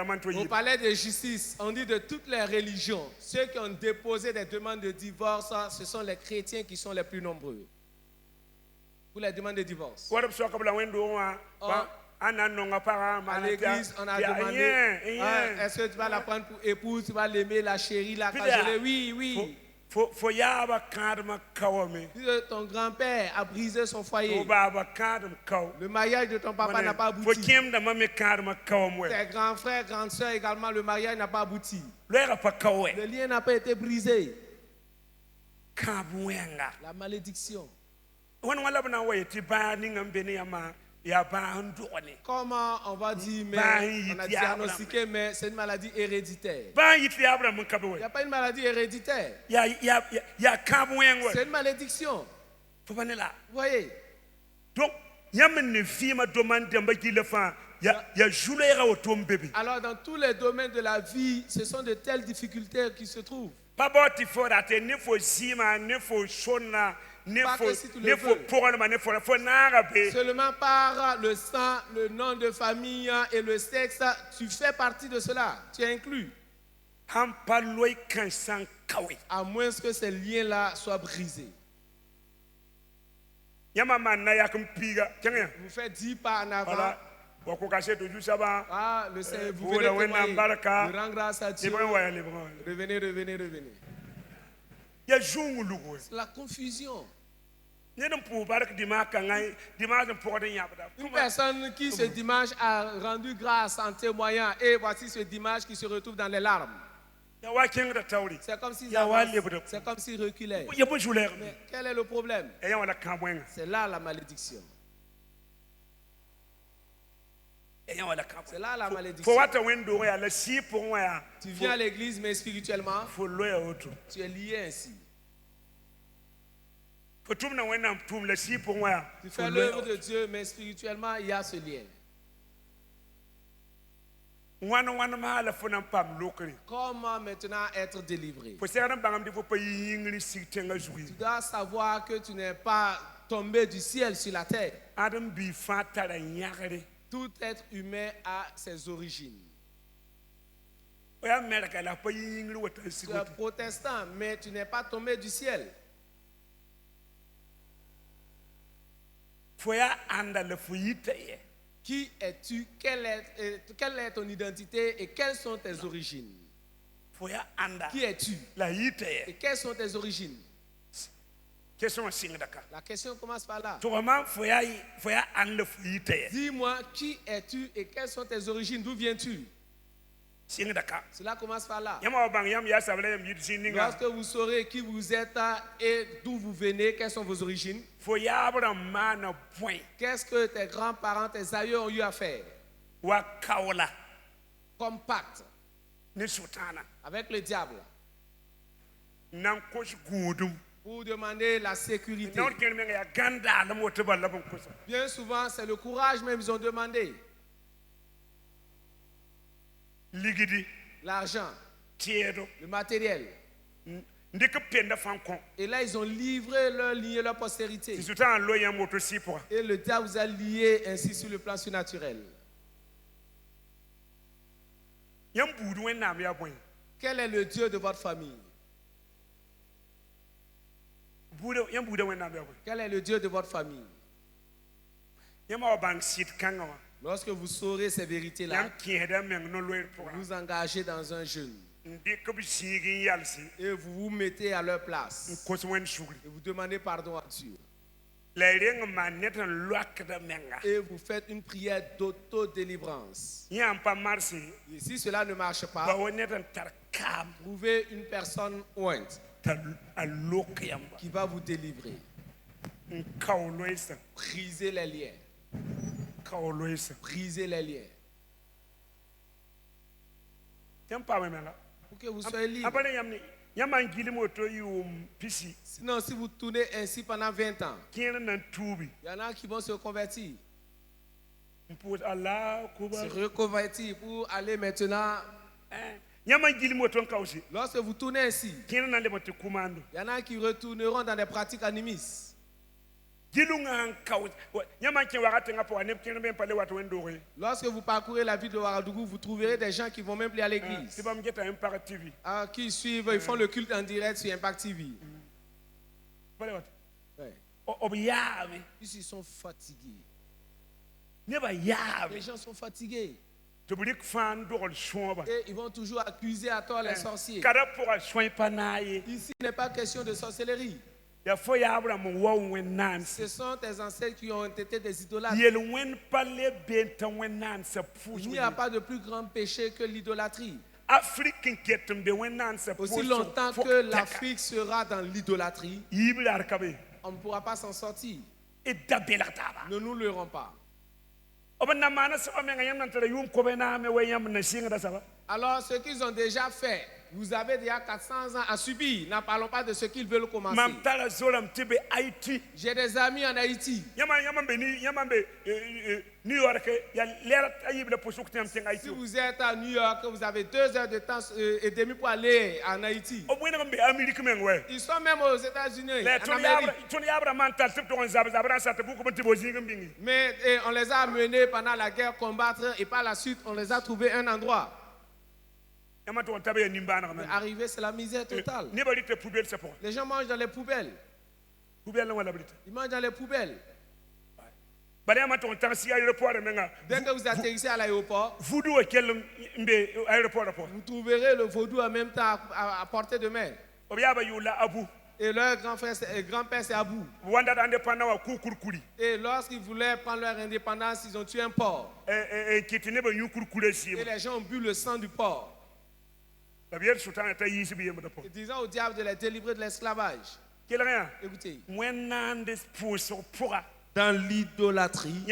Au palais de justice, on dit de toutes les religions, ceux qui ont déposé des demandes de divorce, ce sont les chrétiens qui sont les plus nombreux. Pour les demandes de divorce. À l'église, on a demandé est-ce que tu vas la prendre pour épouse, tu vas l'aimer, la chérie, la cajoler? Oui. Ton grand-père a brisé son foyer. Le mariage de ton papa n'a pas abouti. Tes grands frères, grandes soeurs également, le mariage n'a pas abouti. Le lien n'a pas été brisé. La malédiction. Comment on va dire, mais on a diagnostiqué, mais c'est une maladie héréditaire. Il n'y a pas une maladie héréditaire. C'est une malédiction. Vous voyez? Donc, alors, dans tous les domaines de la vie, ce sont de telles difficultés qui se trouvent. Seulement par le sang, le nom de famille et le sexe, tu fais partie de cela, tu es inclus. À moins que ces liens-là soient brisés. Vous faites 10 pas en avant. Vous venez rendre grâce à Dieu. Revenez. C'est la confusion. Une personne qui ce dimanche a rendu grâce en témoignant, et voici ce dimanche qui se retrouve dans les larmes. C'est comme s'il reculait. Mais quel est le problème? C'est là la malédiction. C'est là la malédiction. Tu viens à l'église, mais spirituellement, tu es lié ainsi. Tu fais l'œuvre de Dieu, mais spirituellement, il y a ce lien. Comment maintenant être délivré? Tu dois savoir que tu n'es pas tombé du ciel sur la terre. Tout être humain a ses origines. Tu es protestant, mais tu n'es pas tombé du ciel. Qui es-tu? Quelle est ton identité et quelles sont tes origines? Qui es-tu? Et quelles sont tes origines? La question commence par là. Dis-moi, qui es-tu et quelles sont tes origines? D'où viens-tu? Cela commence par là. Lorsque vous saurez qui vous êtes et d'où vous venez, quelles sont vos origines, qu'est-ce que tes grands-parents, tes aïeux ont eu à faire comme pacte avec le diable pour demander la sécurité. Bien souvent, c'est le courage même qu'ils ont demandé. L'argent, le matériel. Et là, ils ont livré leur lignée, leur postérité. Et le diable vous a lié ainsi sur le plan surnaturel. Quel est le Dieu de votre famille? Quel est le Dieu de votre famille? Lorsque vous saurez ces vérités-là, vous engagez dans un jeûne. Et vous vous mettez à leur place. Et vous demandez pardon à Dieu. Et vous faites une prière d'autodélivrance. Et si cela ne marche pas, trouvez une personne ointe qui va vous délivrer. Brisez les liens. Brisez les liens. Pour que vous soyez libre. Sinon, si vous tournez ainsi pendant 20 ans, il y en a qui vont se convertir. Se reconvertir pour aller maintenant. Lorsque vous tournez ainsi, il y en a qui retourneront dans des pratiques animistes. Lorsque vous parcourez la ville de Ouagadougou, vous trouverez des gens qui vont même plus à l'église. Qui suivent, ils font le culte en direct sur Impact TV. Ils sont fatigués. Les gens sont fatigués. Et ils vont toujours accuser à tort les sorciers. Ici, il n'est pas question de sorcellerie. Ce sont des ancêtres qui ont été des idolâtres. Il n'y a pas de plus grand péché que l'idolâtrie. Aussi longtemps que l'Afrique sera dans l'idolâtrie, on ne pourra pas s'en sortir. Ne nous leurrons pas. Alors, ce qu'ils ont déjà fait, vous avez déjà 400 ans à subir. N'en parlons pas de ce qu'ils veulent commencer. J'ai des amis en Haïti. Si vous êtes à New York, vous avez 2 heures de temps et demi pour aller en Haïti. Ils sont même aux États-Unis. Mais on les a amenés pendant la guerre combattre et par la suite, on les a trouvés un endroit. Arrivé, c'est la misère totale. Les gens mangent dans les poubelles. Ils mangent dans les poubelles. Dès que vous atterrissez à l'aéroport, vous trouverez le vaudou en même temps à portée de main. Et leur grand-père c'est Abou. Et lorsqu'ils voulaient prendre leur indépendance, ils ont tué un porc. Et les gens ont bu le sang du porc. Disant au diable de les délivrer de l'esclavage. Écoutez. Dans l'idolâtrie,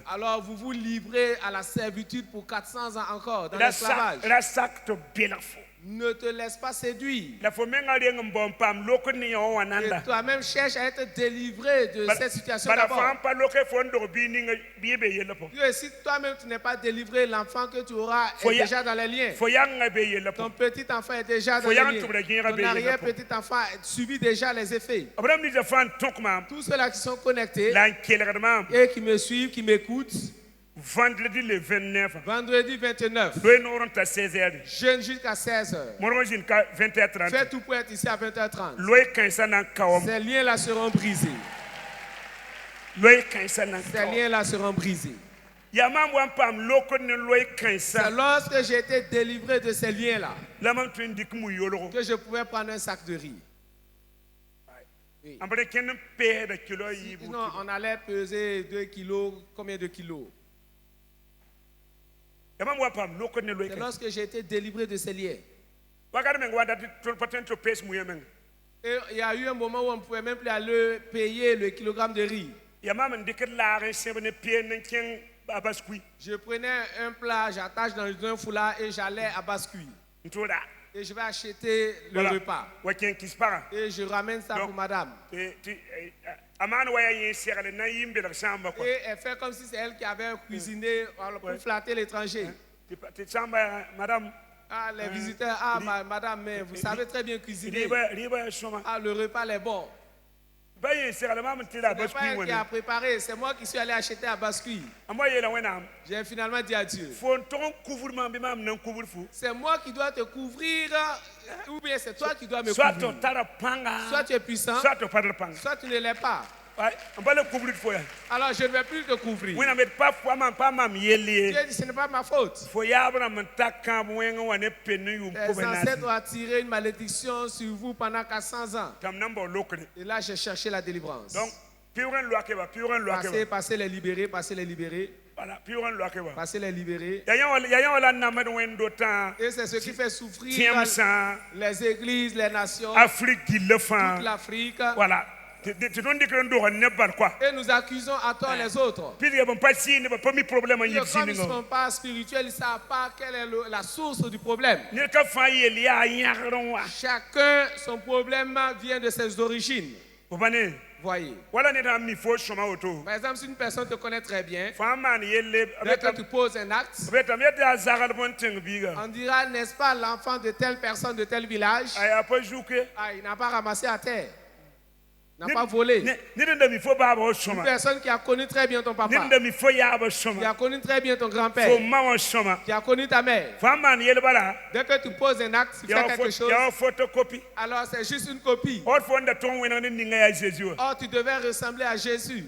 alors vous vous livrez à la servitude pour 400 ans encore dans l'esclavage. Ne te laisse pas séduire. Et toi-même cherche à être délivré de cette situation d'abord. Et si toi-même tu n'es pas délivré, l'enfant que tu auras est déjà dans les liens. Ton petit enfant est déjà dans les liens. Ton arrière-petit enfant subit déjà les effets. Tous ceux-là qui sont connectés et qui me suivent, qui m'écoutent, vendredi 29. Jeûne jusqu'à 16h. Fais tout pour être ici à 20h30. Ces liens-là seront brisés. Ces liens-là seront brisés. C'est lorsque j'ai été délivré de ces liens-là que je pouvais prendre un sac de riz. Oui. Sinon, on allait peser 2 kilos. Combien de kilos? C'est lorsque j'ai été délivré de ces liens. Et il y a eu un moment où on ne pouvait même plus aller payer le kilogramme de riz. Je prenais un plat, j'attache dans un foulard et j'allais à Bascuit. Et je vais acheter le repas. Et je ramène ça pour madame. Et elle fait comme si c'est elle qui avait cuisiné pour flatter l'étranger. Ah, les visiteurs, madame, mais vous savez très bien cuisiner. Ah, le repas est bon. Ce n'est pas elle qui a préparé, c'est moi qui suis allé acheter à Bascuit. J'ai finalement dit à Dieu, c'est moi qui dois te couvrir, ou bien c'est toi qui dois me couvrir. Soit tu es puissant, soit tu ne l'es pas. Alors je ne vais plus te couvrir. Dieu dit ce n'est pas ma faute. Les ancêtres ont attiré une malédiction sur vous pendant 400 ans. Et là j'ai cherché la délivrance. Donc, passez les libérer, passez les libérer. Passez les libérer. Et c'est ce qui fait souffrir les églises, les nations, toute l'Afrique. Voilà. Et nous accusons à tort les autres. Comme ils ne sont pas spirituels, ils ne savent pas quelle est la source du problème. Chacun, son problème vient de ses origines. Voyez. Par exemple, si une personne te connaît très bien, dès que tu poses un acte, on dira, n'est-ce pas l'enfant de telle personne de tel village? Il n'a pas ramassé à terre. N'a pas volé. Une personne qui a connu très bien ton papa, qui a connu très bien ton grand-père, qui a connu ta mère. Dès que tu poses un acte, tu fais quelque chose, alors c'est juste une copie. Or, tu devais ressembler à Jésus.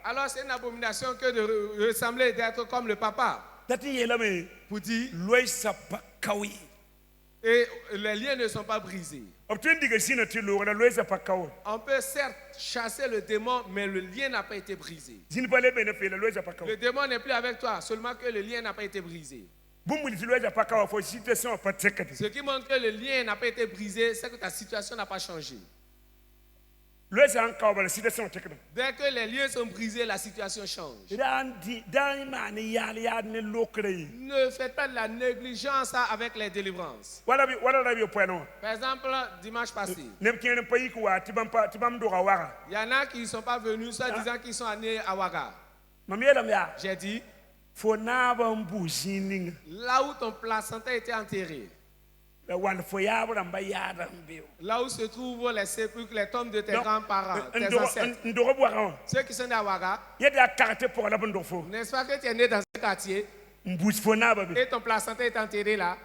Alors c'est une abomination que de ressembler, d'être comme le papa. Pour dire, et les liens ne sont pas brisés. On peut certes chasser le démon, mais le lien n'a pas été brisé. Le démon n'est plus avec toi, seulement que le lien n'a pas été brisé. Ce qui montre que le lien n'a pas été brisé, c'est que ta situation n'a pas changé. Dès que les liens sont brisés, la situation change. Ne faites pas de la négligence avec les délivrances. Par exemple, dimanche passé, il y en a qui ne sont pas venus, soit disant qu'ils sont allés à Ouaga. J'ai dit, là où ton placenta était enterré, là où se trouvent les sépulcres, les tombes de tes grands-parents, tes ancêtres. Ceux qui sont à Ouaga, n'est-ce pas que tu es né dans ce quartier et ton placenta est enterré là?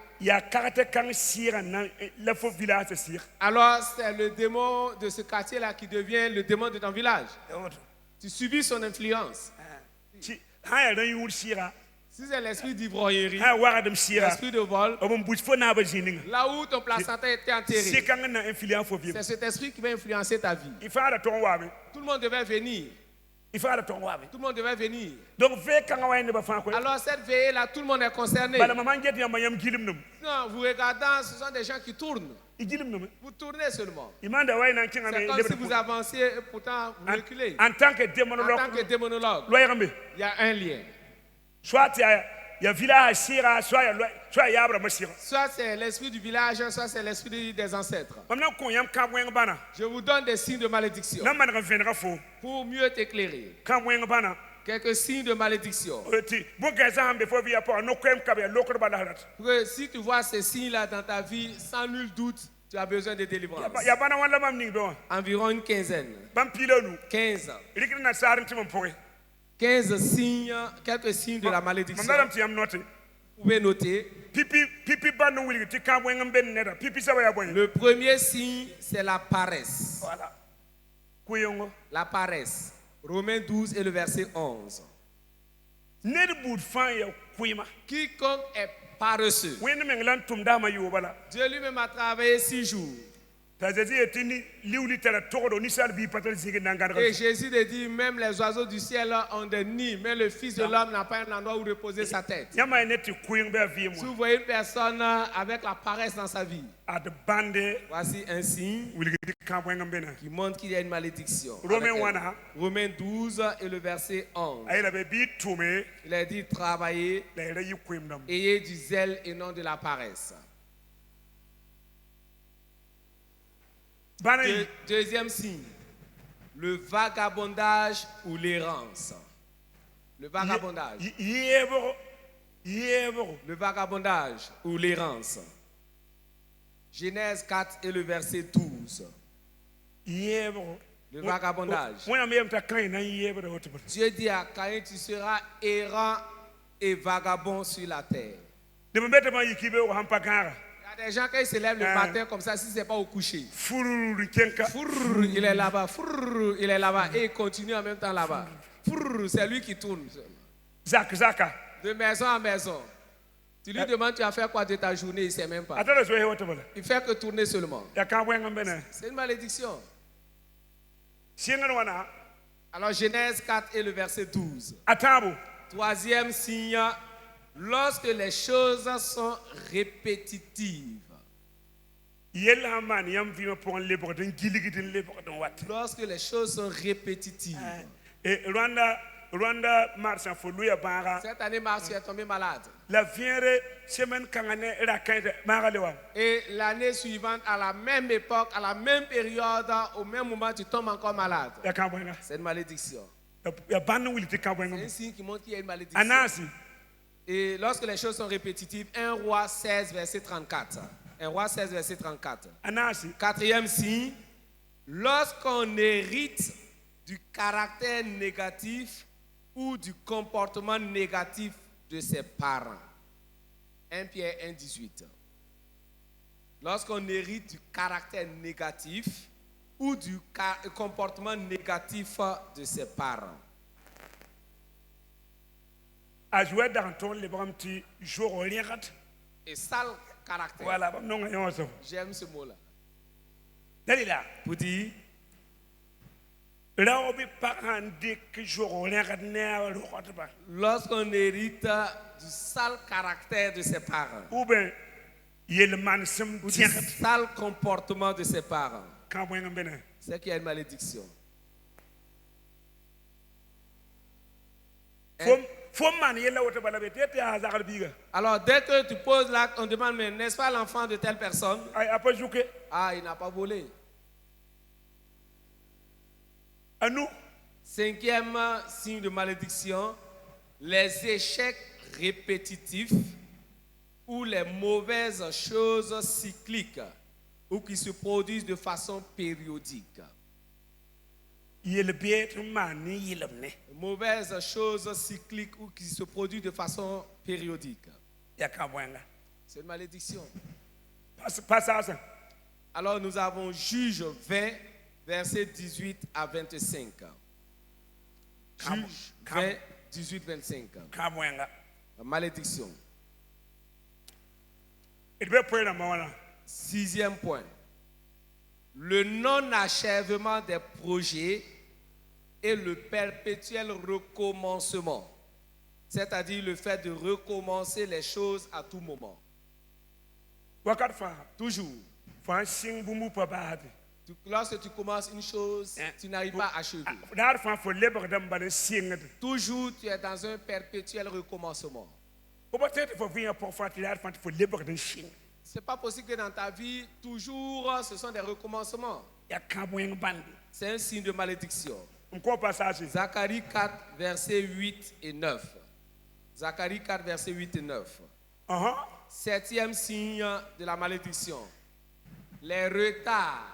Alors c'est le démon de ce quartier-là qui devient le démon de ton village. Tu subis son influence. Si c'est l'esprit d'ivrognerie, l'esprit de vol, là où ton placenta était enterré, c'est cet esprit qui va influencer ta vie. Tout le monde devait venir. Tout le monde devait venir. Alors cette veillée-là, tout le monde est concerné. Non, vous regardez, ce sont des gens qui tournent. Vous tournez seulement. C'est comme si vous avanciez et pourtant vous reculez. En tant que démonologue, il y a un lien. Soit c'est l'esprit du village, soit c'est l'esprit des ancêtres. Je vous donne des signes de malédiction pour mieux t'éclairer. Quelques signes de malédiction. Si tu vois ces signes-là dans ta vie, sans nul doute, tu as besoin de délivrance. Environ une quinzaine. 15. 15 signes, quelques signes de la malédiction. Vous pouvez noter. Le premier signe, c'est la paresse. La paresse. Romains 12 et le verset 11. Quiconque est paresseux. Dieu lui-même a travaillé 6 jours. Et Jésus dit, même les oiseaux du ciel ont des nids, mais le Fils de l'homme n'a pas un endroit où reposer sa tête. Si vous voyez une personne avec la paresse dans sa vie, voici un signe qui montre qu'il y a une malédiction. Romains 12 et le verset 11. Il a dit, travaillez, ayez du zèle et non de la paresse. Deuxième signe, le vagabondage ou l'errance. Le vagabondage. Le vagabondage ou l'errance. Genèse 4 et le verset 12. Le vagabondage. Dieu dit à Caïn, tu seras errant et vagabond sur la terre. y a des gens qui se lèvent le matin comme ça, si ce n'est pas au coucher. Il est là-bas, il est là-bas, et il continue en même temps là-bas. C'est lui qui tourne. De maison en maison. Tu lui demandes, tu as fait quoi de ta journée, il ne sait même pas. Il fait que tourner seulement. C'est une malédiction. Alors Genèse 4 et le verset 12. Troisième signe, lorsque les choses sont répétitives. Lorsque les choses sont répétitives. Cette année, Marcia est tombée malade. Et l'année suivante, à la même époque, à la même période, au même moment, tu tombes encore malade. C'est une malédiction. C'est un signe qui montre qu'il y a une malédiction. Et lorsque les choses sont répétitives, 1 Roi 16, verset 34. 1 Roi 16, verset 34. Quatrième signe, lorsqu'on hérite du caractère négatif ou du comportement négatif de ses parents. 1 Pierre 1, 18. Lorsqu'on hérite du caractère négatif ou du comportement négatif de ses parents. Et sale caractère. J'aime ce mot-là. Pour dire, lorsqu'on hérite du sale caractère de ses parents, ou du sale comportement de ses parents, c'est qu'il y a une malédiction. Alors dès que tu poses l'acte, on demande, mais n'est-ce pas l'enfant de telle personne? Ah, il n'a pas volé. Cinquième signe de malédiction, les échecs répétitifs ou les mauvaises choses cycliques ou qui se produisent de façon périodique. Mauvaises choses cycliques ou qui se produisent de façon périodique. C'est une malédiction. Alors nous avons Juge 20, versets 18 à 25. Juge 20, 18, 25. La malédiction. Sixième point. Le non-achèvement des projets et le perpétuel recommencement. C'est-à-dire le fait de recommencer les choses à tout moment. Toujours. Lorsque tu commences une chose, tu n'arrives pas à achever. Toujours, tu es dans un perpétuel recommencement. Ce n'est pas possible que dans ta vie, toujours, ce sont des recommencements. C'est un signe de malédiction. Zacharie 4, versets 8 et 9. Zacharie 4, versets 8 et 9. Septième signe de la malédiction. Les retards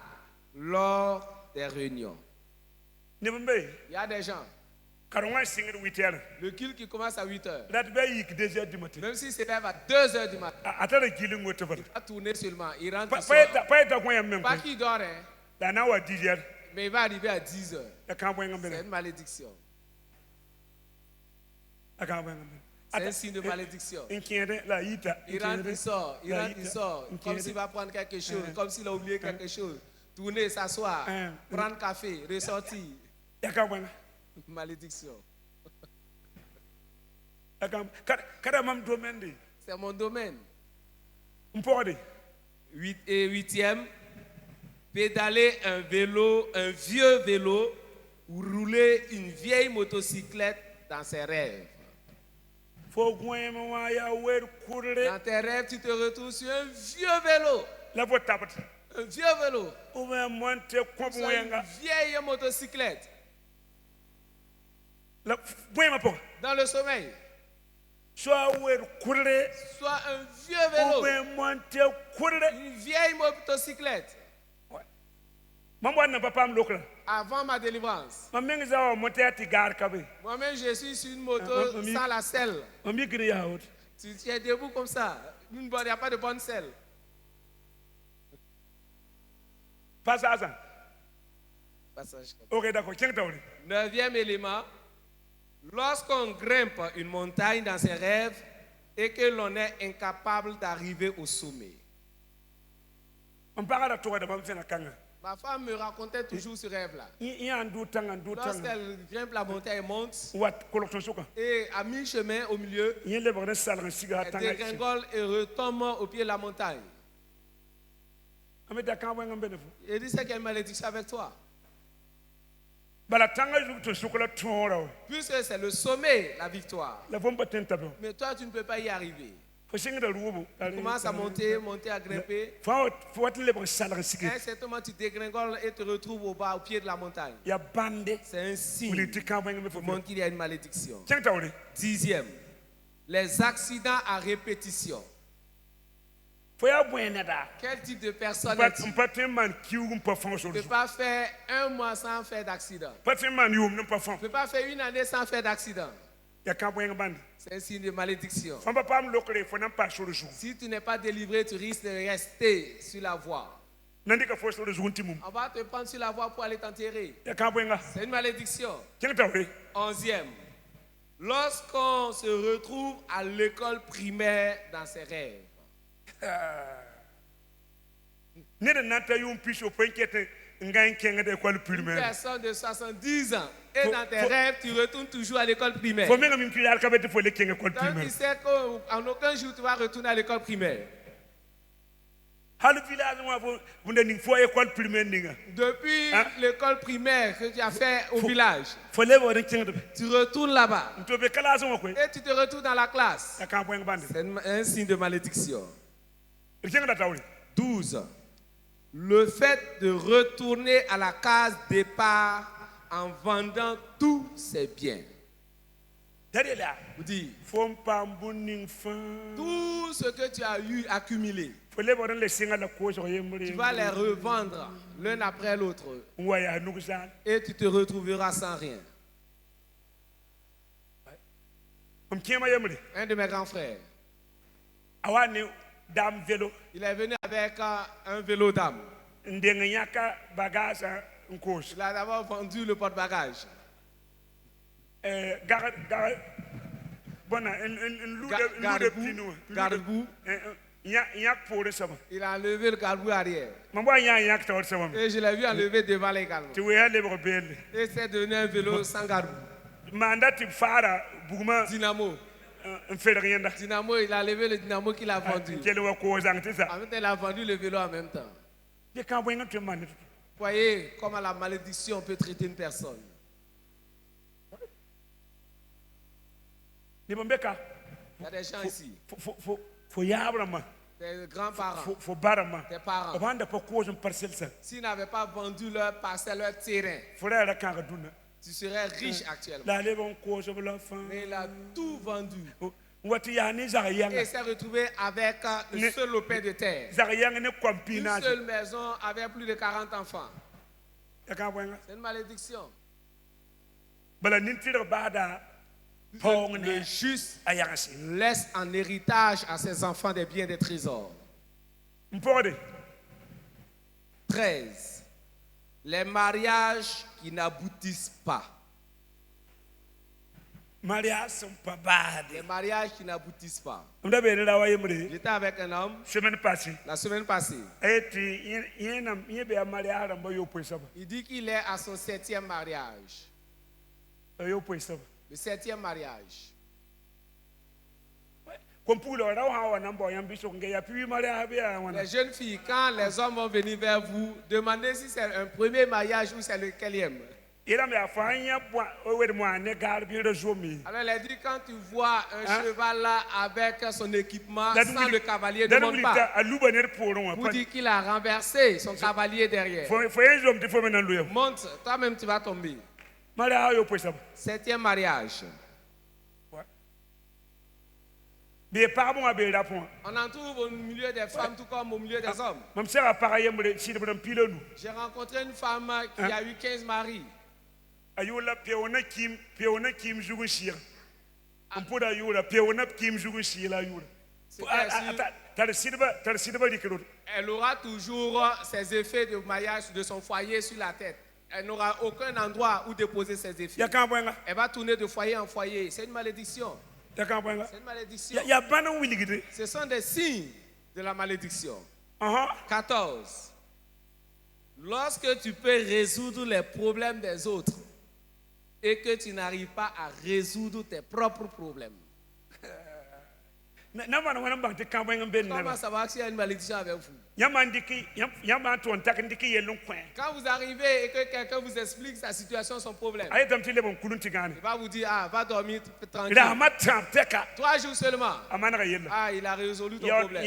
lors des réunions. Il y a des gens. Le culte qui commence à 8 heures. Même s'il se lève à 2 heures du matin. Il va tourner seulement. Il rentre le soir. Pas qu'il dort. Mais il va arriver à 10 heures. C'est une malédiction. C'est un signe de malédiction. Il rentre, il sort. Il rentre, il sort. Comme s'il va prendre quelque chose. Comme s'il a oublié quelque chose. Tourner, s'asseoir. Prendre café. Ressortir. Malédiction. C'est mon domaine. Huitième. Pédaler un vieux vélo ou rouler une vieille motocyclette dans ses rêves. Dans tes rêves, tu te retrouves sur un vieux vélo. Un vieux vélo. Sur une vieille motocyclette. Dans le sommeil. Soit un vieux vélo. Une vieille motocyclette. Avant ma délivrance. Moi-même, je suis sur une moto sans la selle. Tu es debout comme ça. Il n'y a pas de bonne selle. Passage. Ok, d'accord. 9e élément. Lorsqu'on grimpe une montagne dans ses rêves et que l'on est incapable d'arriver au sommet. Ma femme me racontait toujours ce rêve-là. Lorsqu'elle grimpe la montagne, elle monte. Et à mi-chemin, au milieu, elle dégringole et retombe au pied de la montagne. Il dit, c'est qu'il y a une malédiction avec toi. Puisque c'est le sommet, la victoire. Mais toi, tu ne peux pas y arriver. Tu commences à monter, à grimper. Et à un certain moment, tu dégringoles et te retrouves au bas, au pied de la montagne. C'est un signe qui montre qu'il y a une malédiction. 10e. Les accidents à répétition. Quel type de personne est-il? Tu ne peux pas faire un mois sans faire d'accident. Tu ne peux pas faire une année sans faire d'accident. C'est un signe de malédiction. Si tu n'es pas délivré, tu risques de rester sur la voie. On va te prendre sur la voie pour aller t'enterrer. C'est une malédiction. 11e. Lorsqu'on se retrouve à l'école primaire dans ses rêves. Une personne de 70 ans et dans tes rêves, tu retournes toujours à l'école primaire. Donc tu sais qu'en aucun jour tu vas retourner à l'école primaire. Depuis l'école primaire que tu as fait au village, tu retournes là-bas et tu te retrouves dans la classe. C'est un signe de malédiction. 12. Le fait de retourner à la case départ en vendant tous ses biens. Vous dites, tout ce que tu as eu accumulé, tu vas les revendre l'un après l'autre et tu te retrouveras sans rien. Un de mes grands frères, il est venu avec un vélo dame. Il a d'abord vendu le porte-bagages. Garde-boue. Il a enlevé le garde-boue arrière. Et je l'ai vu enlever devant également. Et c'est devenu un vélo sans garde-boue. Dynamo. Dynamo, il a levé le dynamo qu'il a vendu. Il a vendu le vélo en même temps. Vous voyez comment la malédiction peut traiter une personne. Il y a des gens ici. Des grands-parents. Des parents. S'ils n'avaient pas vendu leur parcelle, leur terrain, tu serais riche actuellement. Mais il a tout vendu. Et s'est retrouvé avec une seule lopin de terre. Une seule maison avec plus de 40 enfants. C'est une malédiction. Le juste laisse en héritage à ses enfants des biens, des trésors. 13. Les mariages qui n'aboutissent pas. Les mariages qui n'aboutissent pas. J'étais avec un homme la semaine passée. Il dit qu'il est à son 7e mariage. Le 7e mariage. Les jeunes filles, quand les hommes vont venir vers vous, demandez si c'est un premier mariage ou c'est le quatrième. Alors elle dit, quand tu vois un cheval là avec son équipement sans le cavalier, ne monte pas. Vous dites qu'il a renversé son cavalier derrière. Monte, toi-même tu vas tomber. 7e mariage. On en trouve au milieu des femmes tout comme au milieu des hommes. J'ai rencontré une femme qui a eu 15 maris. Elle aura toujours ses effets de maillage de son foyer sur la tête. Elle n'aura aucun endroit où déposer ses effets. Elle va tourner de foyer en foyer. C'est une malédiction. C'est une malédiction. Ce sont des signes de la malédiction. 14. Lorsque tu peux résoudre les problèmes des autres et que tu n'arrives pas à résoudre tes propres problèmes. Comment savoir s'il y a une malédiction avec vous? Quand vous arrivez et que quelqu'un vous explique sa situation, son problème, il va vous dire, ah, va dormir tranquille. 3 jours seulement. Ah, il a résolu ton problème.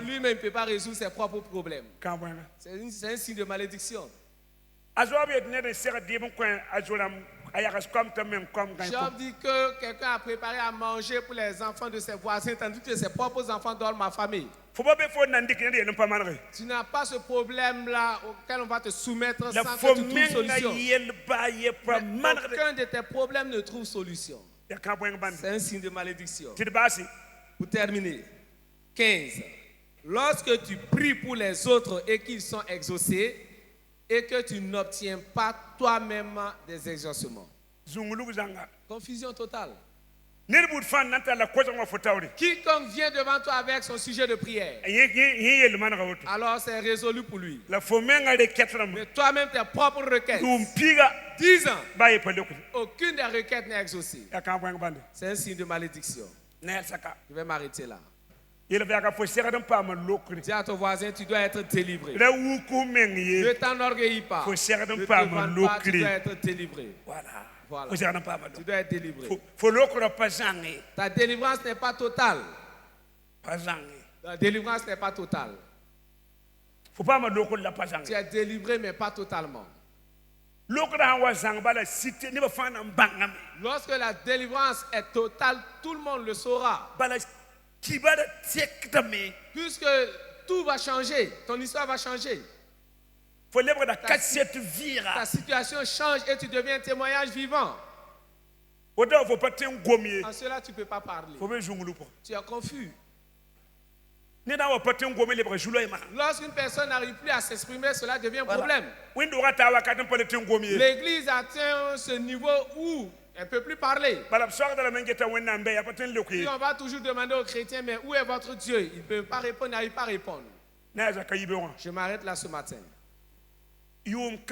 Lui-même ne peut pas résoudre ses propres problèmes. C'est un signe de malédiction. Job dit que quelqu'un a préparé à manger pour les enfants de ses voisins, tandis que ses propres enfants dorment ma famille. Tu n'as pas ce problème-là auquel on va te soumettre sans que tu trouves solution. Aucun de tes problèmes ne trouve solution. C'est un signe de malédiction. Pour terminer, 15. Lorsque tu pries pour les autres et qu'ils sont exaucés, et que tu n'obtiens pas toi-même des exaucements. Confusion totale. Quiconque vient devant toi avec son sujet de prière, alors c'est résolu pour lui. Mais toi-même, tes propres requêtes, 10 ans, aucune des requêtes n'est exaucée. C'est un signe de malédiction. Je vais m'arrêter là. Dis à ton voisin, tu dois être délivré. Ne t'enorgueillis pas. Ne te vante pas, tu dois être délivré. Voilà. Tu dois être délivré. Ta délivrance n'est pas totale. Ta délivrance n'est pas totale. Tu es délivré, mais pas totalement. Lorsque la délivrance est totale, tout le monde le saura. Puisque tout va changer, ton histoire va changer. Ta situation change et tu deviens un témoignage vivant. En cela, tu ne peux pas parler. Tu es confus. Lorsqu'une personne n'arrive plus à s'exprimer, cela devient un problème. L'église atteint ce niveau où elle ne peut plus parler. Si on va toujours demander aux chrétiens, mais où est votre Dieu? Il ne peut pas répondre, il n'arrive pas à répondre. Je m'arrête là ce matin. Cette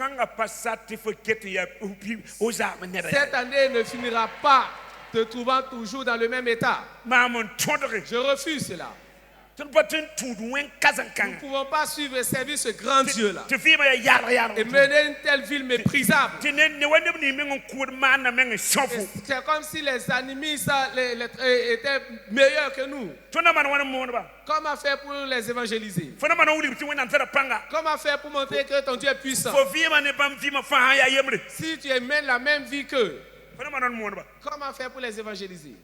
année ne finira pas te trouvant toujours dans le même état. Je refuse cela. Nous ne pouvons pas suivre et servir ce grand Dieu-là et mener une telle ville méprisable. C'est comme si les animistes étaient meilleurs que nous. Comment faire pour les évangéliser? Comment faire pour montrer que ton Dieu est puissant? Si tu mènes la même vie qu'eux, comment faire pour les évangéliser?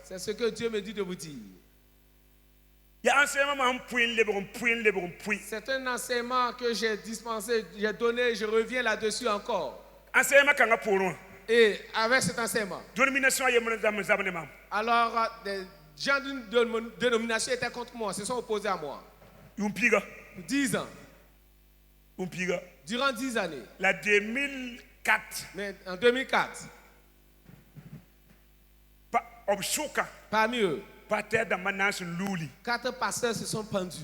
C'est ce que Dieu me dit de vous dire. C'est un enseignement que j'ai dispensé, j'ai donné, je reviens là-dessus encore. Et avec cet enseignement, alors des gens d'une dénomination étaient contre moi, se sont opposés à moi. 10 ans. Durant 10 années. Mais en 2004. Parmi eux, 4 pasteurs se sont pendus.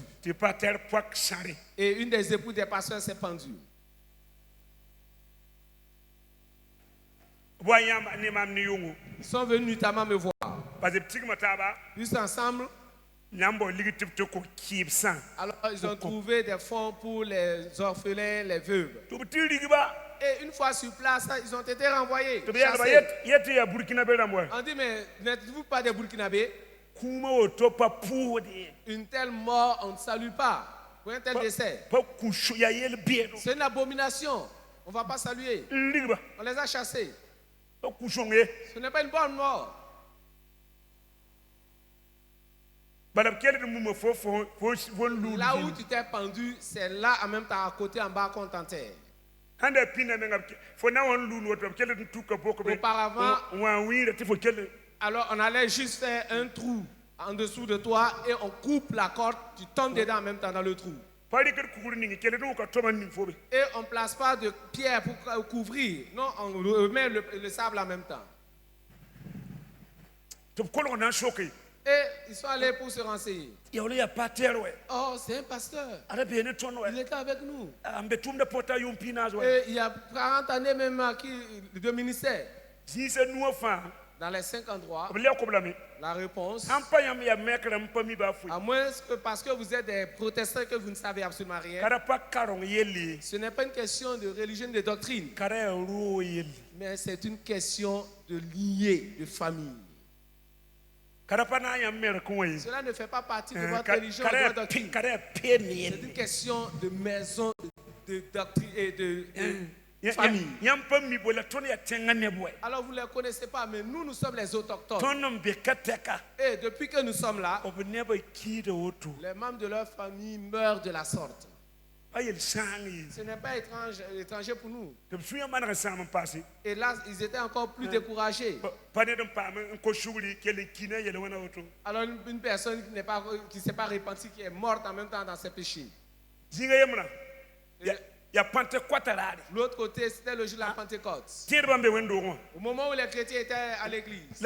Et une des épouses des pasteurs s'est pendue. Ils sont venus notamment me voir. Juste ensemble. Alors ils ont trouvé des fonds pour les orphelins, les veuves. Et une fois sur place, ils ont été renvoyés. On dit, mais n'êtes-vous pas des Burkinabés? Une telle mort, on ne salue pas. Pour un tel décès. C'est une abomination. On ne va pas saluer. On les a chassés. Ce n'est pas une bonne mort. Là où tu t'es pendu, c'est là en même temps à côté, en bas, qu'on t'enterre. Auparavant, Alors on allait juste faire un trou en dessous de toi et on coupe la corde, tu tombes dedans en même temps dans le trou. Et on ne place pas de pierre pour couvrir. Non, on met le sable en même temps. Et ils sont allés pour se renseigner. Oh, c'est un pasteur. Il était avec nous. Et il y a 40 années même de ministère. Dans les 5 endroits, la réponse, à moins que parce que vous êtes des protestants que vous ne savez absolument rien, ce n'est pas une question de religion, de doctrine, mais c'est une question de lier, de famille. Cela ne fait pas partie de votre religion ou de votre doctrine. C'est une question de maison, de doctrine et de famille. Alors vous ne les connaissez pas, mais nous sommes les autochtones. Et depuis que nous sommes là, les membres de leur famille meurent de la sorte. Ce n'est pas étranger pour nous. Et là, ils étaient encore plus découragés. Alors une personne qui ne s'est pas repentie, qui est morte en même temps dans ses péchés. L'autre côté, c'était le jour de la Pentecôte. Au moment où les chrétiens étaient à l'église.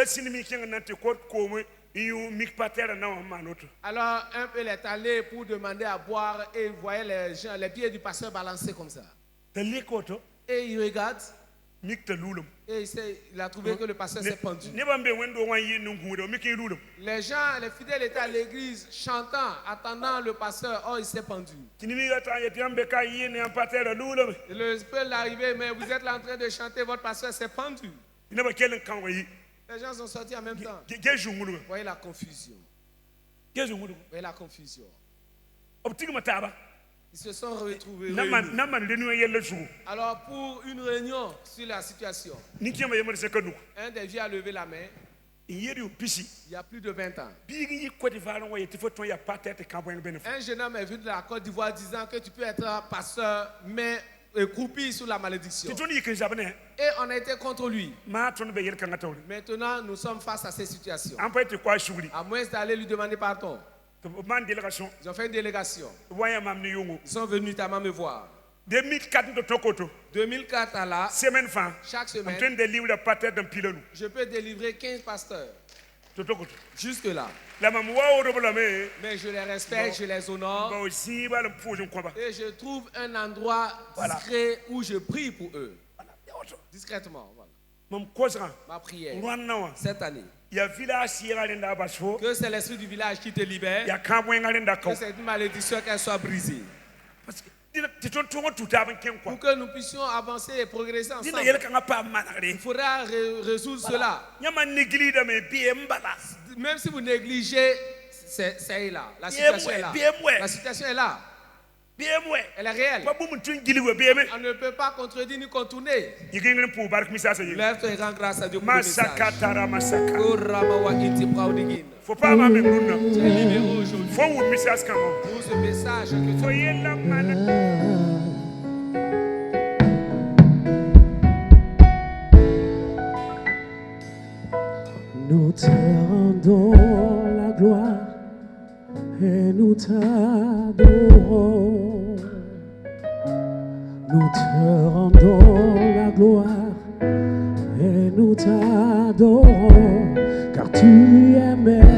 Alors un peu il est allé pour demander à boire et il voyait les pieds du pasteur balancer comme ça. Et il regarde. Et il a trouvé que le pasteur s'est pendu. Les gens, les fidèles étaient à l'église chantant, attendant le pasteur. Oh, il s'est pendu. Le peut l'arriver, mais vous êtes là en train de chanter, votre pasteur s'est pendu. Les gens sont sortis en même temps. Vous voyez la confusion. Vous voyez la confusion. Ils se sont retrouvés. Alors pour une réunion sur la situation, un des vieux a levé la main. Il y a plus de 20 ans. Un jeune homme est venu de la Côte d'Ivoire disant que tu peux être pasteur, mais croupi sous la malédiction. Et on a été contre lui. Maintenant, nous sommes face à ces situations. À moins d'aller lui demander pardon. Ils ont fait une délégation. Ils sont venus notamment me voir. 2004 à là, chaque semaine, je peux délivrer 15 pasteurs. Jusque là. Mais je les respecte, je les honore. Et je trouve un endroit discret où je prie pour eux. Discrètement. Voilà. Ma prière cette année. Que c'est l'esprit du village qui te libère. Que c'est une malédiction qu'elle soit brisée. Pour que nous puissions avancer et progresser ensemble. Il faudra résoudre cela. Même si vous négligez, c'est là. La situation est là. La situation est là. Elle est réelle. On ne peut pas contredire ni contourner. Lève-toi et rends grâce à Dieu pour le message. Faut pas m'amener nous. Tu es libéré aujourd'hui. Faut vous message quand même. Pour ce message que Soyez là, nous te rendons la gloire et nous t'adorons. Nous te rendons la gloire et nous t'adorons, car tu es merveilleux.